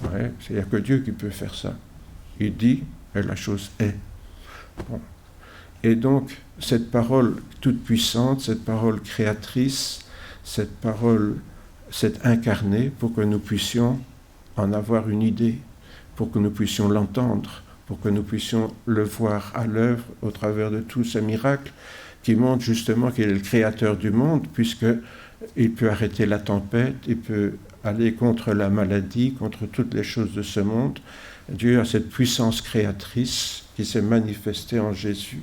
Ouais, il n'y a que Dieu qui peut faire ça. Il dit et la chose est. Bon. Et donc, cette parole toute puissante, cette parole créatrice, cette parole s'est incarnée pour que nous puissions en avoir une idée, pour que nous puissions l'entendre, pour que nous puissions le voir à l'œuvre au travers de tous ces miracles qui montrent justement qu'il est le créateur du monde, puisqu'il peut arrêter la tempête, il peut aller contre la maladie, contre toutes les choses de ce monde. Dieu a cette puissance créatrice qui s'est manifestée en Jésus.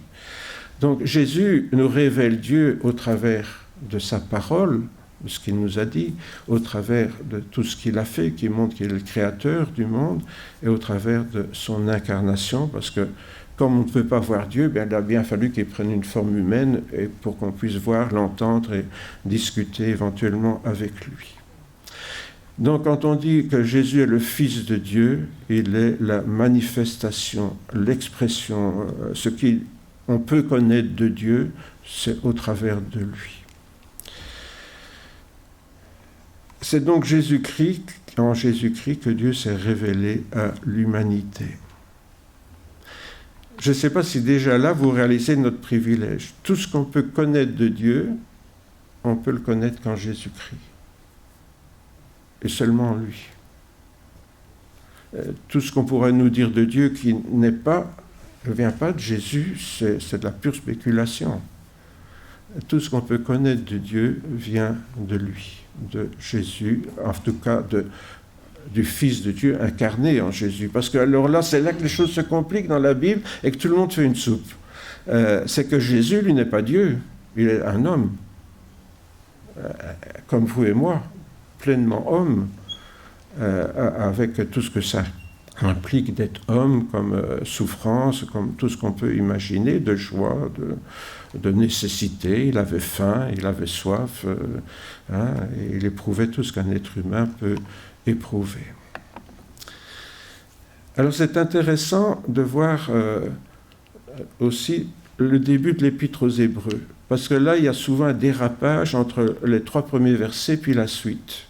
Donc Jésus nous révèle Dieu au travers de sa parole, de ce qu'il nous a dit, au travers de tout ce qu'il a fait, qui montre qu'il est le créateur du monde, et au travers de son incarnation, parce que comme on ne peut pas voir Dieu, il a bien fallu qu'il prenne une forme humaine et pour qu'on puisse voir, l'entendre et discuter éventuellement avec lui. Donc quand on dit que Jésus est le Fils de Dieu, il est la manifestation, l'expression, ce qu'on peut connaître de Dieu, c'est au travers de lui. C'est donc en Jésus-Christ que Dieu s'est révélé à l'humanité. Je ne sais pas si déjà là vous réalisez notre privilège. Tout ce qu'on peut connaître de Dieu, on peut le connaître qu'en Jésus-Christ. Et seulement en lui. Tout ce qu'on pourrait nous dire de Dieu qui ne vient pas de Jésus, c'est de la pure spéculation. Tout ce qu'on peut connaître de Dieu vient de lui, de Jésus, en tout cas du Fils de Dieu incarné en Jésus. Parce que alors là, c'est là que les choses se compliquent dans la Bible et que tout le monde fait une soupe. C'est que Jésus, lui, n'est pas Dieu, il est un homme, comme vous et moi, pleinement homme, avec tout ce que ça implique d'être homme, comme souffrance, comme tout ce qu'on peut imaginer, de joie, de nécessité. Il avait faim, il avait soif, et il éprouvait tout ce qu'un être humain peut éprouver. Alors c'est intéressant de voir aussi le début de l'Épître aux Hébreux, parce que là il y a souvent un dérapage entre les 3 premiers versets puis la suite.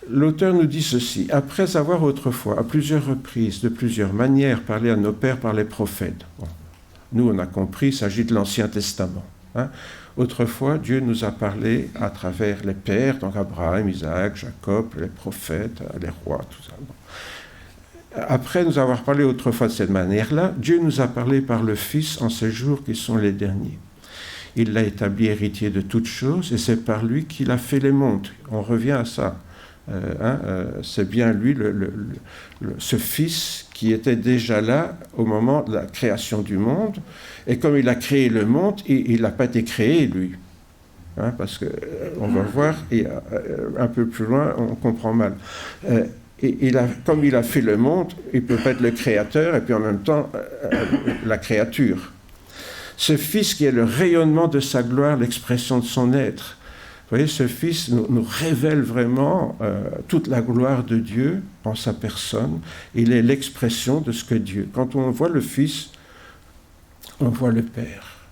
L'auteur nous dit ceci: « Après avoir autrefois, à plusieurs reprises, de plusieurs manières, parlé à nos pères par les prophètes. » Bon, nous, on a compris, il s'agit de l'Ancien Testament. Autrefois, Dieu nous a parlé à travers les pères, donc Abraham, Isaac, Jacob, les prophètes, les rois, tout ça. Après nous avoir parlé autrefois de cette manière-là, Dieu nous a parlé par le Fils en ces jours qui sont les derniers. Il l'a établi héritier de toutes choses et c'est par lui qu'il a fait les mondes. On revient à ça. C'est bien lui, ce Fils qui était déjà là au moment de la création du monde. Et comme il a créé le monde, il n'a pas été créé, lui. Parce qu'on va voir, et un peu plus loin, on comprend mal. Comme il a fait le monde, il peut pas être le créateur et puis en même temps la créature. Ce Fils qui est le rayonnement de sa gloire, l'expression de son être. Vous voyez, ce Fils nous révèle vraiment toute la gloire de Dieu en sa personne. Il est l'expression de ce que Dieu. Quand on voit le Fils, on voit le Père.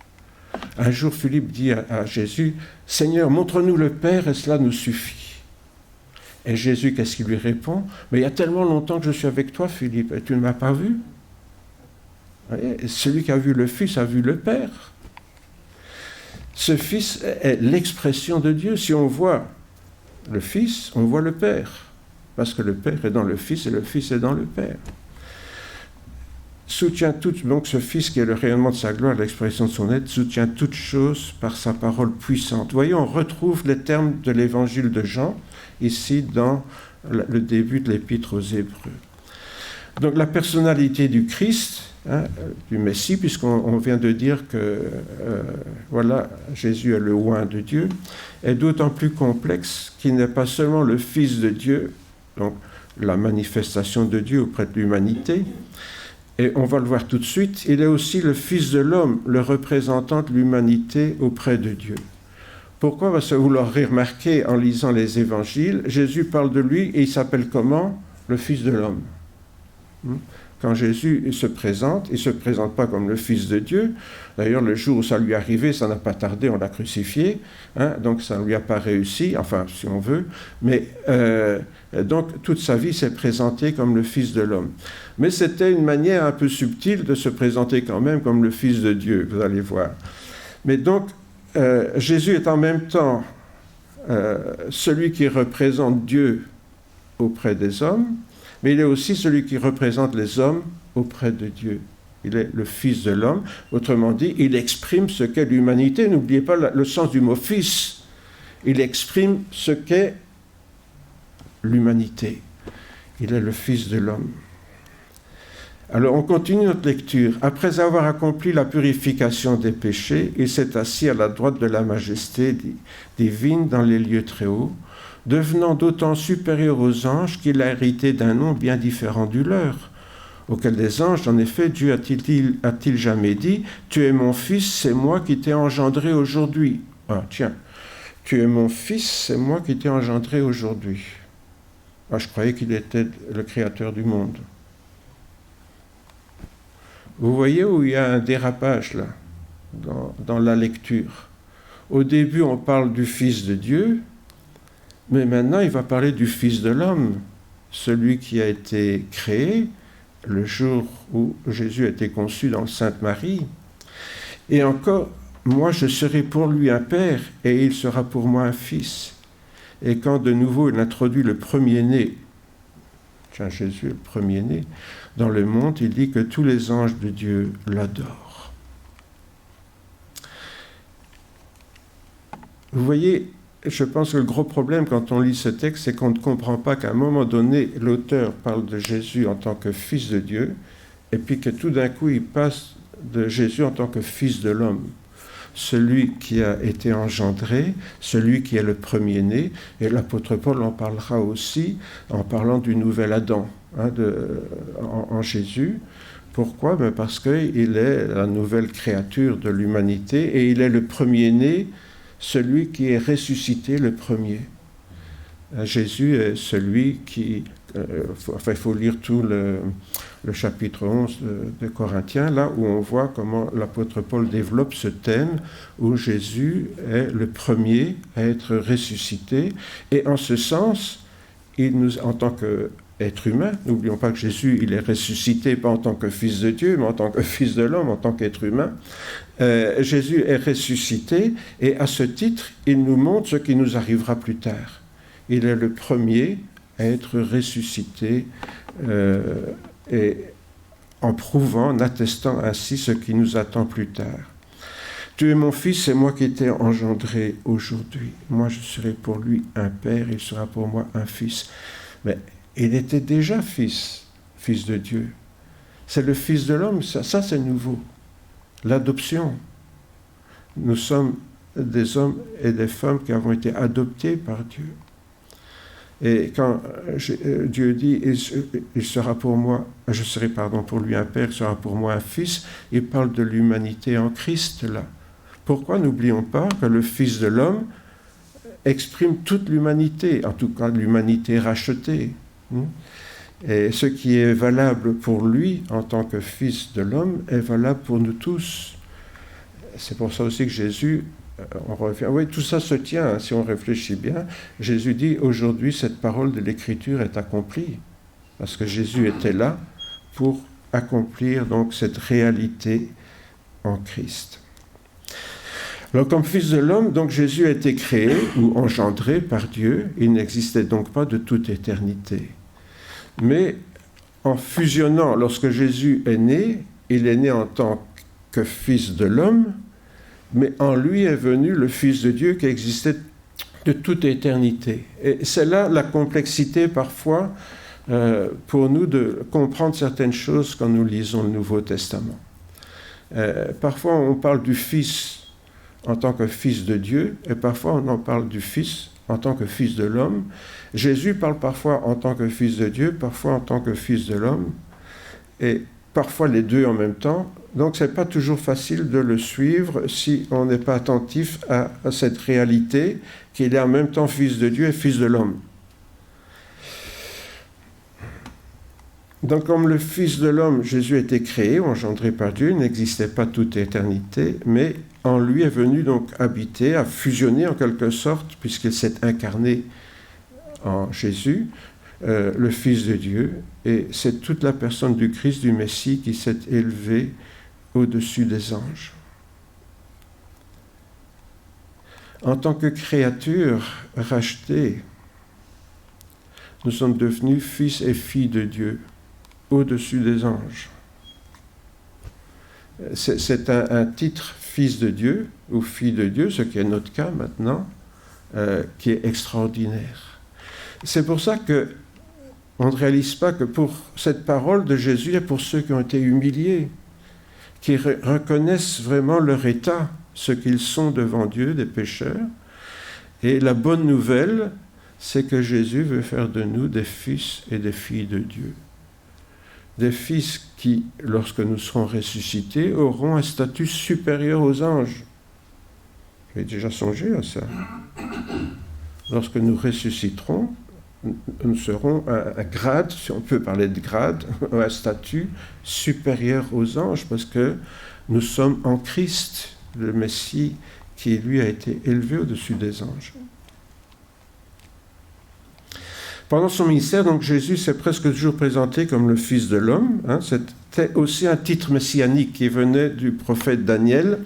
Un jour, Philippe dit à Jésus, « Seigneur, montre-nous le Père et cela nous suffit. » Et Jésus, qu'est-ce qu'il lui répond? « Mais il y a tellement longtemps que je suis avec toi, Philippe, et tu ne m'as pas vu. » Celui qui a vu le Fils a vu le Père. Ce Fils est l'expression de Dieu. Si on voit le Fils, on voit le Père. Parce que le Père est dans le Fils et le Fils est dans le Père. Soutient donc ce Fils qui est le rayonnement de sa gloire, l'expression de son être, soutient toutes choses par sa parole puissante. Vous voyez, on retrouve les termes de l'évangile de Jean, ici dans le début de l'épître aux Hébreux. Donc la personnalité du Christ, du Messie, puisqu'on vient de dire que voilà, Jésus est le oint de Dieu, est d'autant plus complexe qu'il n'est pas seulement le Fils de Dieu, donc la manifestation de Dieu auprès de l'humanité, et on va le voir tout de suite, il est aussi le Fils de l'homme, le représentant de l'humanité auprès de Dieu. Pourquoi? Parce que vous l'aurez remarqué en lisant les évangiles, Jésus parle de lui et il s'appelle comment? Le Fils de l'homme. Quand Jésus il se présente pas comme le Fils de Dieu. D'ailleurs, le jour où ça lui est arrivé, ça n'a pas tardé, on l'a crucifié, donc ça ne lui a pas réussi, enfin, si on veut. Mais donc, toute sa vie s'est présenté comme le Fils de l'homme. Mais c'était une manière un peu subtile de se présenter quand même comme le Fils de Dieu, vous allez voir. Mais donc, Jésus est en même temps celui qui représente Dieu auprès des hommes, mais il est aussi celui qui représente les hommes auprès de Dieu. Il est le Fils de l'homme. Autrement dit, il exprime ce qu'est l'humanité. N'oubliez pas le sens du mot « fils ». Il exprime ce qu'est l'humanité. Il est le Fils de l'homme. Alors, on continue notre lecture. Après avoir accompli la purification des péchés, il s'est assis à la droite de la majesté divine dans les lieux très hauts, devenant d'autant supérieur aux anges qu'il a hérité d'un nom bien différent du leur, auquel des anges, en effet, Dieu a-t-il jamais dit « Tu es mon fils, c'est moi qui t'ai engendré aujourd'hui. » Ah, tiens, « Tu es mon fils, c'est moi qui t'ai engendré aujourd'hui. » Ah, je croyais qu'il était le créateur du monde. Vous voyez où il y a un dérapage, là, dans la lecture. Au début, on parle du Fils de Dieu, mais maintenant, il va parler du Fils de l'homme, celui qui a été créé le jour où Jésus a été conçu dans le Sainte Marie. Et encore, moi, je serai pour lui un père, et il sera pour moi un fils. Et quand de nouveau il introduit le premier-né, Jésus est le premier-né, dans le monde, il dit que tous les anges de Dieu l'adorent. Vous voyez, je pense que le gros problème quand on lit ce texte, c'est qu'on ne comprend pas qu'à un moment donné, l'auteur parle de Jésus en tant que Fils de Dieu, et puis que tout d'un coup, il passe de Jésus en tant que Fils de l'homme. Celui qui a été engendré, celui qui est le premier-né, et l'apôtre Paul en parlera aussi en parlant du nouvel Adam en Jésus. Pourquoi? Parce qu'il est la nouvelle créature de l'humanité et il est le premier-né, celui qui est ressuscité le premier. Jésus est celui qui... il faut lire tout le chapitre 11 de Corinthiens, là où on voit comment l'apôtre Paul développe ce thème où Jésus est le premier à être ressuscité. Et en ce sens, en tant que être humain. N'oublions pas que Jésus, il est ressuscité pas en tant que fils de Dieu, mais en tant que fils de l'homme, en tant qu'être humain. Jésus est ressuscité et à ce titre, il nous montre ce qui nous arrivera plus tard. Il est le premier à être ressuscité et en prouvant, en attestant ainsi ce qui nous attend plus tard. Tu es mon fils, c'est moi qui t'ai engendré aujourd'hui. Moi, je serai pour lui un père, il sera pour moi un fils. Mais il était déjà fils de Dieu. C'est le fils de l'homme, ça c'est nouveau. L'adoption. Nous sommes des hommes et des femmes qui avons été adoptés par Dieu. Et quand Dieu dit il sera pour moi, je serai pour lui un père, il sera pour moi un fils, il parle de l'humanité en Christ là. Pourquoi n'oublions pas que le Fils de l'homme exprime toute l'humanité, en tout cas l'humanité rachetée. Et ce qui est valable pour lui en tant que Fils de l'homme est valable pour nous tous. C'est pour ça aussi que Jésus, on revient, oui, tout ça se tient, si on réfléchit bien. Jésus dit, aujourd'hui, cette parole de l'Écriture est accomplie, parce que Jésus était là pour accomplir donc cette réalité en Christ. Alors, comme Fils de l'homme, donc Jésus a été créé ou engendré par Dieu. Il n'existait donc pas de toute éternité. Mais en fusionnant, lorsque Jésus est né, il est né en tant que Fils de l'homme, mais en lui est venu le Fils de Dieu qui existait de toute éternité. Et c'est là la complexité parfois pour nous de comprendre certaines choses quand nous lisons le Nouveau Testament. Parfois on parle du Fils en tant que Fils de Dieu, et parfois on en parle du Fils en tant que Fils de l'homme. Jésus parle parfois en tant que Fils de Dieu, parfois en tant que Fils de l'homme, et parfois les deux en même temps. Donc ce n'est pas toujours facile de le suivre si on n'est pas attentif à cette réalité qu'il est en même temps Fils de Dieu et Fils de l'homme. Donc comme le Fils de l'homme, Jésus a été créé, engendré par Dieu, il n'existait pas toute éternité, mais en lui est venu donc habiter, a fusionné en quelque sorte, puisqu'il s'est incarné en Jésus, le Fils de Dieu, et c'est toute la personne du Christ, du Messie, qui s'est élevée au-dessus des anges. En tant que créature rachetée, nous sommes devenus fils et filles de Dieu, au-dessus des anges. C'est un titre fils de Dieu ou fille de Dieu, ce qui est notre cas maintenant, qui est extraordinaire. C'est pour ça qu'on ne réalise pas que pour cette parole de Jésus et pour ceux qui ont été humiliés, qui reconnaissent vraiment leur état, ce qu'ils sont devant Dieu, des pécheurs. Et la bonne nouvelle, c'est que Jésus veut faire de nous des fils et des filles de Dieu. Des fils qui, lorsque nous serons ressuscités, auront un statut supérieur aux anges. J'ai déjà songé à ça. Lorsque nous ressusciterons, nous serons un grade, si on peut parler de grade, un statut supérieur aux anges, parce que nous sommes en Christ, le Messie qui, lui, a été élevé au-dessus des anges. Pendant son ministère, donc, Jésus s'est presque toujours présenté comme le Fils de l'homme. C'était aussi un titre messianique qui venait du prophète Daniel.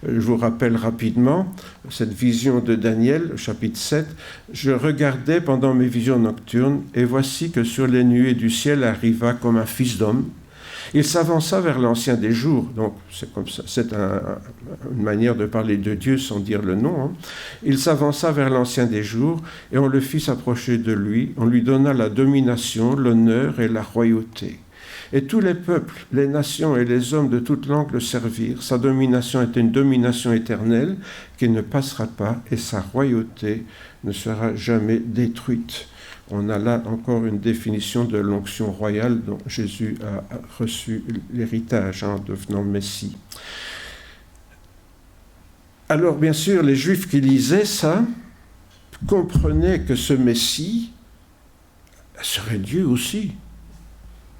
Je vous rappelle rapidement cette vision de Daniel, chapitre 7. « Je regardais pendant mes visions nocturnes, et voici que sur les nuées du ciel arriva comme un fils d'homme. Il s'avança vers l'ancien des jours. » Donc, c'est comme ça, c'est une manière de parler de Dieu sans dire le nom. Il s'avança vers l'ancien des jours, et on le fit s'approcher de lui. On lui donna la domination, l'honneur et la royauté. Et tous les peuples, les nations et les hommes de toute langue le servirent. Sa domination était une domination éternelle qui ne passera pas, et sa royauté ne sera jamais détruite. On a là encore une définition de l'onction royale dont Jésus a reçu l'héritage en devenant Messie. Alors, bien sûr, les Juifs qui lisaient ça comprenaient que ce Messie serait Dieu aussi,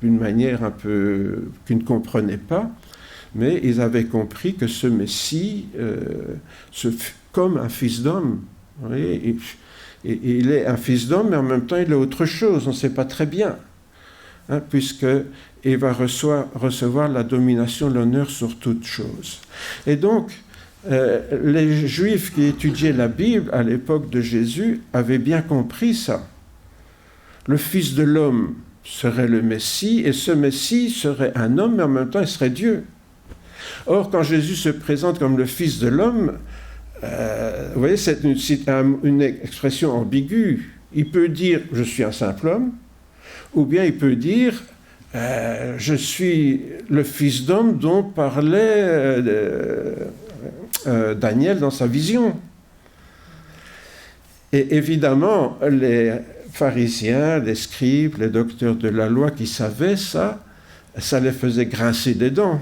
d'une manière un peu qu'ils ne comprenaient pas, mais ils avaient compris que ce Messie, comme un fils d'homme, vous voyez, et il est un fils d'homme, mais en même temps, il est autre chose, on ne sait pas très bien. puisqu'il va recevoir la domination, l'honneur sur toute chose. Et donc, les Juifs qui étudiaient la Bible à l'époque de Jésus avaient bien compris ça. Le Fils de l'homme serait le Messie, et ce Messie serait un homme, mais en même temps, il serait Dieu. Or, quand Jésus se présente comme le Fils de l'homme, vous voyez, c'est une expression ambiguë. Il peut dire « je suis un simple homme », ou bien il peut dire « je suis le Fils d'homme dont parlait Daniel dans sa vision ». Et évidemment, les pharisiens, les scribes, les docteurs de la loi qui savaient ça, ça les faisait grincer des dents.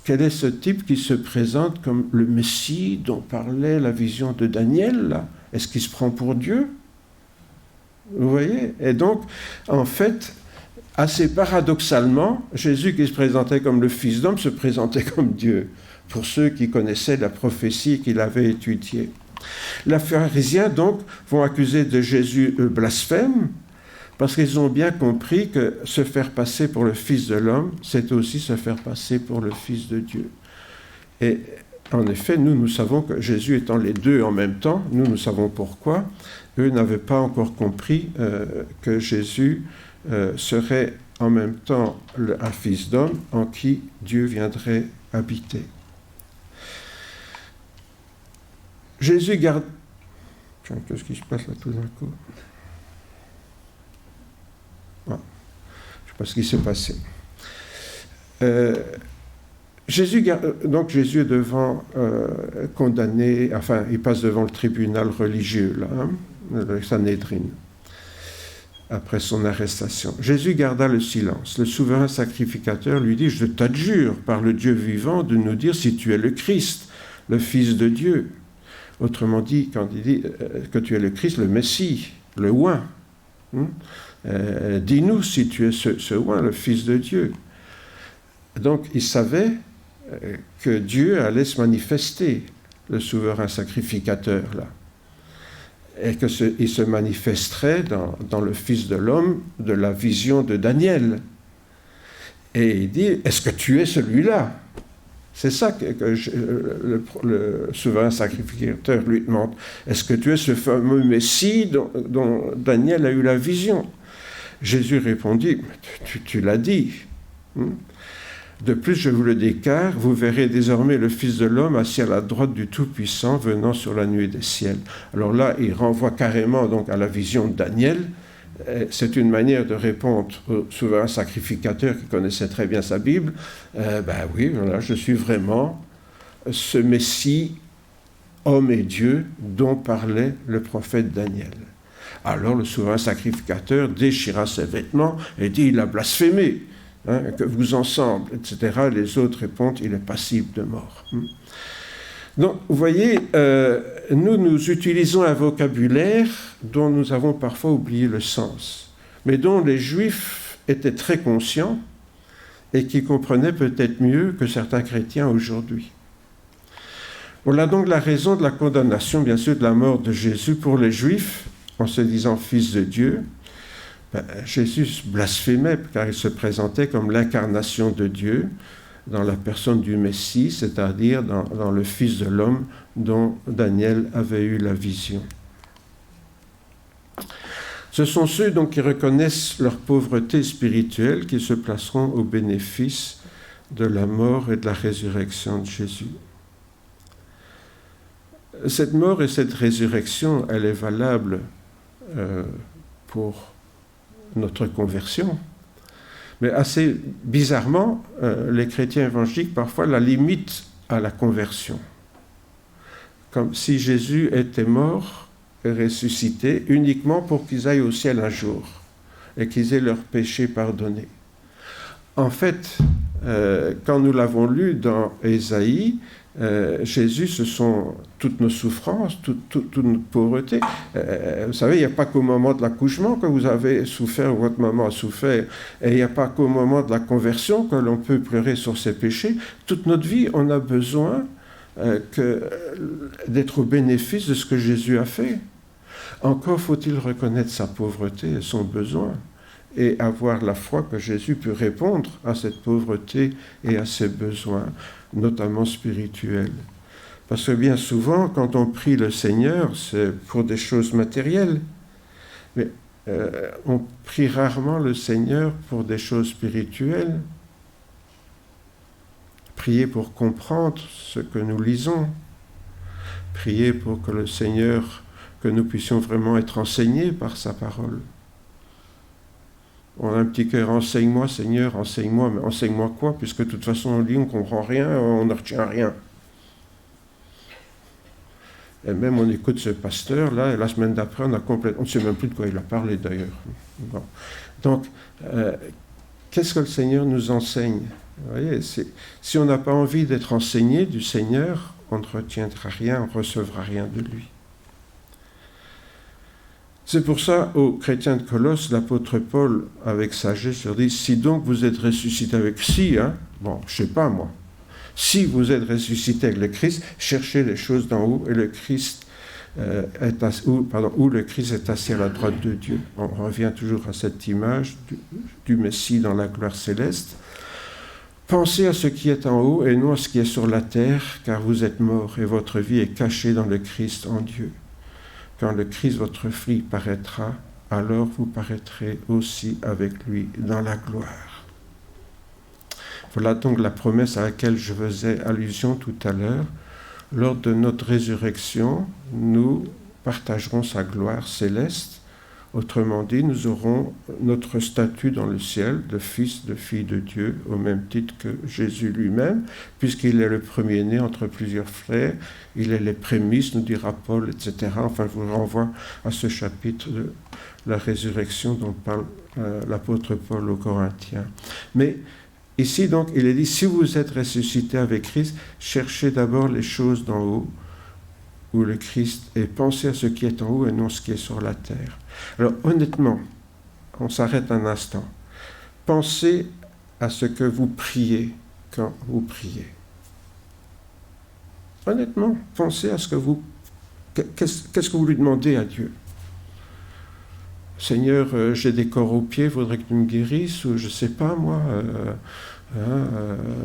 Quel est ce type qui se présente comme le Messie dont parlait la vision de Daniel, là? Est-ce qu'il se prend pour Dieu? Vous voyez? Et donc, en fait, assez paradoxalement, Jésus qui se présentait comme le Fils d'homme se présentait comme Dieu, pour ceux qui connaissaient la prophétie qu'il avait étudiée. Les pharisiens, donc, vont accuser de Jésus blasphème, parce qu'ils ont bien compris que se faire passer pour le Fils de l'homme, c'est aussi se faire passer pour le Fils de Dieu. Et en effet, nous savons que Jésus étant les deux en même temps, nous savons pourquoi. Eux n'avaient pas encore compris que Jésus serait en même temps un Fils d'homme en qui Dieu viendrait habiter. Jésus garde... Qu'est-ce qui se passe là tout d'un coup? Je ne sais pas ce qui s'est passé. Donc Jésus est devant condamné, enfin il passe devant le tribunal religieux, là, le Sanhédrin, après son arrestation. Jésus garda le silence. Le souverain sacrificateur lui dit « Je t'adjure par le Dieu vivant de nous dire si tu es le Christ, le Fils de Dieu. » Autrement dit, quand il dit que tu es le Christ, le Messie, le oint. Dis-nous si tu es ce oint, le Fils de Dieu. Donc, il savait que Dieu allait se manifester, le souverain sacrificateur, là. Et qu'il se manifesterait dans le Fils de l'homme de la vision de Daniel. Et il dit, est-ce que tu es celui-là? C'est ça que le souverain sacrificateur lui demande. Est-ce que tu es ce fameux Messie dont Daniel a eu la vision? Jésus répondit, tu l'as dit. De plus, je vous le déclare, vous verrez désormais le Fils de l'homme assis à la droite du Tout-Puissant venant sur la nuée des ciels. Alors là, il renvoie carrément donc à la vision de Daniel. C'est une manière de répondre au souverain sacrificateur qui connaissait très bien sa Bible. Oui, voilà, je suis vraiment ce Messie, homme et Dieu, dont parlait le prophète Daniel. Alors le souverain sacrificateur déchira ses vêtements et dit, il a blasphémé, que vous ensemble, etc. Les autres répondent, il est passible de mort. Donc, vous voyez, nous utilisons un vocabulaire dont nous avons parfois oublié le sens, mais dont les Juifs étaient très conscients et qui comprenaient peut-être mieux que certains chrétiens aujourd'hui. Voilà donc la raison de la condamnation, bien sûr, de la mort de Jésus pour les Juifs, en se disant Fils de Dieu. Jésus blasphémait car il se présentait comme l'incarnation de Dieu, dans la personne du Messie, c'est-à-dire dans le Fils de l'homme dont Daniel avait eu la vision. Ce sont ceux donc qui reconnaissent leur pauvreté spirituelle qui se placeront au bénéfice de la mort et de la résurrection de Jésus. Cette mort et cette résurrection, elle est valable pour notre conversion. Mais assez bizarrement, les chrétiens évangéliques parfois la limitent à la conversion. Comme si Jésus était mort et ressuscité uniquement pour qu'ils aillent au ciel un jour et qu'ils aient leurs péchés pardonnés. En fait, quand nous l'avons lu dans Ésaïe, Jésus, ce sont toutes nos souffrances, toute notre pauvreté. Vous savez, il n'y a pas qu'au moment de l'accouchement que vous avez souffert, ou votre maman a souffert, et il n'y a pas qu'au moment de la conversion que l'on peut pleurer sur ses péchés. Toute notre vie, on a besoin d'être au bénéfice de ce que Jésus a fait. Encore faut-il reconnaître sa pauvreté et son besoin, et avoir la foi que Jésus peut répondre à cette pauvreté et à ses besoins, notamment spirituels. Parce que bien souvent, quand on prie le Seigneur, c'est pour des choses matérielles. Mais on prie rarement le Seigneur pour des choses spirituelles. Prier pour comprendre ce que nous lisons. Prier pour que le Seigneur, que nous puissions vraiment être enseignés par sa parole. On a un petit cœur, enseigne-moi Seigneur, enseigne-moi, mais enseigne-moi quoi? Puisque de toute façon on lit, on ne comprend rien, on ne retient rien. Et même on écoute ce pasteur, là, et la semaine d'après, on ne sait même plus de quoi il a parlé d'ailleurs. Bon. Donc, qu'est-ce que le Seigneur nous enseigne? Vous voyez, si on n'a pas envie d'être enseigné du Seigneur, on ne retiendra rien, on ne recevra rien de lui. C'est pour ça, aux chrétiens de Colosse, l'apôtre Paul, avec sagesse, leur dit, si donc vous êtes ressuscité avec... Si, hein, bon, je ne sais pas moi. Si vous êtes ressuscité avec le Christ, cherchez les choses d'en haut, et le Christ où le Christ est assis à la droite de Dieu. On revient toujours à cette image du Messie dans la gloire céleste. Pensez à ce qui est en haut et non à ce qui est sur la terre, car vous êtes morts et votre vie est cachée dans le Christ en Dieu. Quand le Christ, votre fruit, paraîtra, alors vous paraîtrez aussi avec lui dans la gloire. Voilà donc la promesse à laquelle je faisais allusion tout à l'heure. Lors de notre résurrection, nous partagerons sa gloire céleste. Autrement dit, nous aurons notre statut dans le ciel de fils, de fille de Dieu, au même titre que Jésus lui-même, puisqu'il est le premier-né entre plusieurs frères, il est les prémices, nous dira Paul, etc. Enfin, je vous renvoie à ce chapitre de la résurrection dont parle l'apôtre Paul aux Corinthiens. Mais ici, donc, il est dit, si vous êtes ressuscité avec Christ, cherchez d'abord les choses d'en haut, où le Christ est, pensez à ce qui est en haut et non ce qui est sur la terre. Alors, honnêtement, on s'arrête un instant. Pensez à ce que vous priez quand vous priez. Honnêtement, pensez à ce que vous... Qu'est-ce que vous lui demandez à Dieu? Seigneur, j'ai des corps aux pieds, voudrais que tu me guérisses, ou je ne sais pas moi,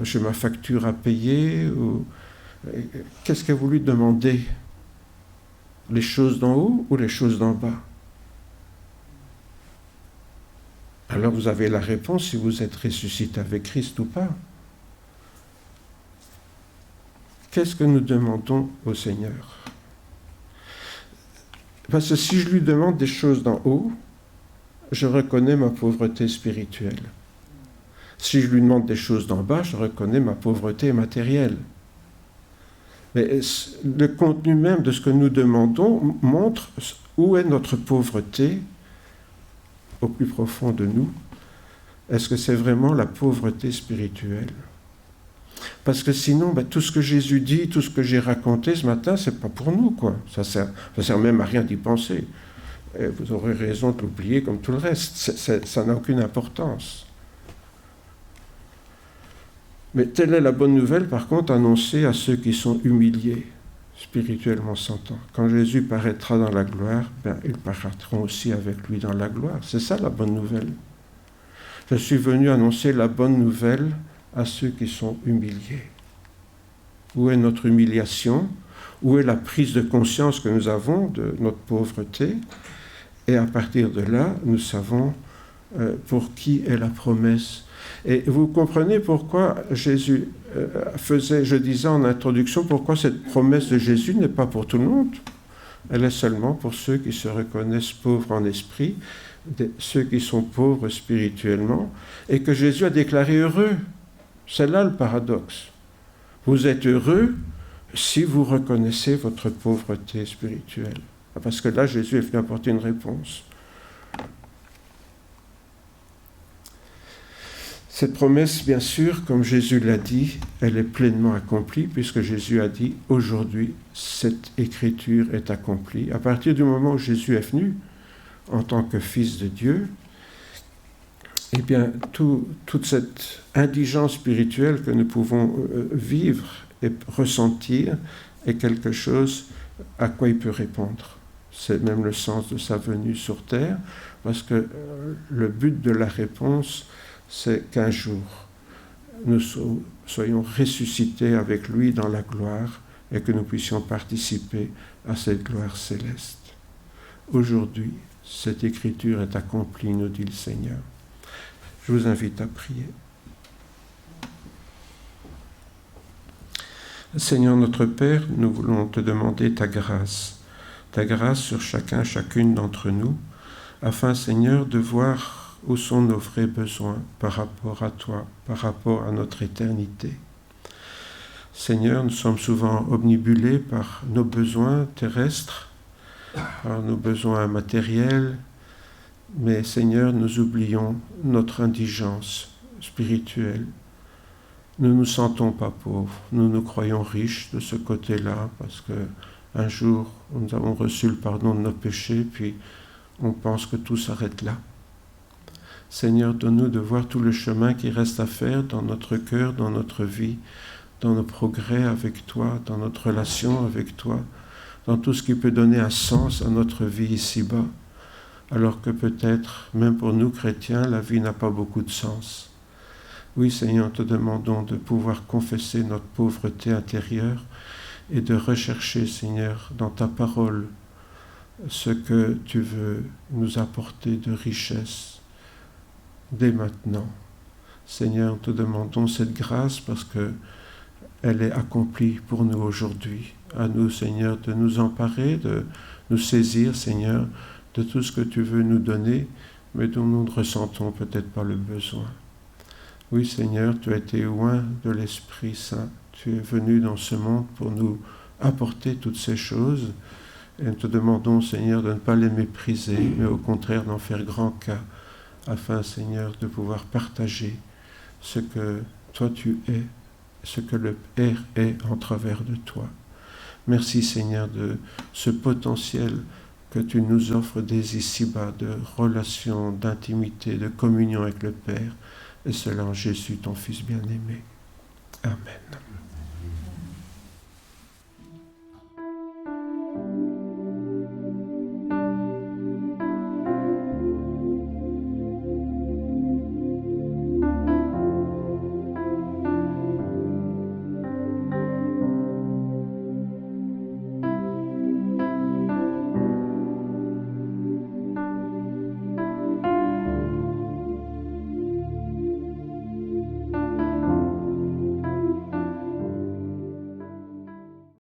j'ai ma facture à payer, ou... Qu'est-ce que vous lui demandez? Les choses d'en haut ou les choses d'en bas? Alors vous avez la réponse si vous êtes ressuscité avec Christ ou pas. Qu'est-ce que nous demandons au Seigneur? Parce que si je lui demande des choses d'en haut, je reconnais ma pauvreté spirituelle. Si je lui demande des choses d'en bas, je reconnais ma pauvreté matérielle. Mais le contenu même de ce que nous demandons montre où est notre pauvreté au plus profond de nous. Est-ce que c'est vraiment la pauvreté spirituelle? Parce que sinon, tout ce que Jésus dit, tout ce que j'ai raconté ce matin, c'est pas pour nous, quoi. Ça sert même à rien d'y penser. Et vous aurez raison de l'oublier comme tout le reste. Ça n'a aucune importance. Mais telle est la bonne nouvelle, par contre, annoncée à ceux qui sont humiliés, spirituellement s'entend. Quand Jésus paraîtra dans la gloire, ils paraîtront aussi avec lui dans la gloire. C'est ça la bonne nouvelle. Je suis venu annoncer la bonne nouvelle à ceux qui sont humiliés. Où est notre humiliation? Où est la prise de conscience que nous avons de notre pauvreté? Et à partir de là, nous savons pour qui est la promesse. Et vous comprenez pourquoi Jésus faisait, je disais en introduction, pourquoi cette promesse de Jésus n'est pas pour tout le monde. Elle est seulement pour ceux qui se reconnaissent pauvres en esprit, ceux qui sont pauvres spirituellement, et que Jésus a déclaré heureux. C'est là le paradoxe. Vous êtes heureux si vous reconnaissez votre pauvreté spirituelle. Parce que là, Jésus est venu apporter une réponse. Cette promesse, bien sûr, comme Jésus l'a dit, elle est pleinement accomplie, puisque Jésus a dit, aujourd'hui, cette écriture est accomplie. À partir du moment où Jésus est venu, en tant que Fils de Dieu, eh bien, toute cette indigence spirituelle que nous pouvons vivre et ressentir est quelque chose à quoi il peut répondre. c'est même le sens de sa venue sur terre, parce que le but de la réponse, c'est qu'un jour, nous soyons ressuscités avec lui dans la gloire et que nous puissions participer à cette gloire céleste. Aujourd'hui, cette écriture est accomplie, nous dit le Seigneur. Je vous invite à prier. Seigneur notre Père, nous voulons te demander ta grâce sur chacun, chacune d'entre nous, afin, Seigneur, de voir où sont nos vrais besoins par rapport à toi, par rapport à notre éternité. Seigneur, nous sommes souvent omnibulés par nos besoins terrestres, par nos besoins matériels, mais Seigneur, nous oublions notre indigence spirituelle. Nous ne nous sentons pas pauvres, nous nous croyons riches de ce côté-là, parce que un jour, nous avons reçu le pardon de nos péchés, puis on pense que tout s'arrête là. Seigneur, donne-nous de voir tout le chemin qui reste à faire dans notre cœur, dans notre vie, dans nos progrès avec toi, dans notre relation avec toi, dans tout ce qui peut donner un sens à notre vie ici-bas, alors que peut-être, même pour nous chrétiens, la vie n'a pas beaucoup de sens. Oui, Seigneur, te demandons de pouvoir confesser notre pauvreté intérieure et de rechercher, Seigneur, dans ta parole, ce que tu veux nous apporter de richesse dès maintenant. Seigneur, te demandons cette grâce parce que elle est accomplie pour nous aujourd'hui. À nous, Seigneur, de nous emparer, de nous saisir, Seigneur, de tout ce que tu veux nous donner, mais dont nous ne ressentons peut-être pas le besoin. Oui, Seigneur, tu as été loin de l'Esprit Saint. Tu es venu dans ce monde pour nous apporter toutes ces choses. Et nous te demandons, Seigneur, de ne pas les mépriser, mais au contraire d'en faire grand cas, afin, Seigneur, de pouvoir partager ce que toi tu es, ce que le Père est en travers de toi. Merci, Seigneur, de ce potentiel que tu nous offres dès ici-bas, de relation, d'intimité, de communion avec le Père, et cela en Jésus, ton Fils bien-aimé.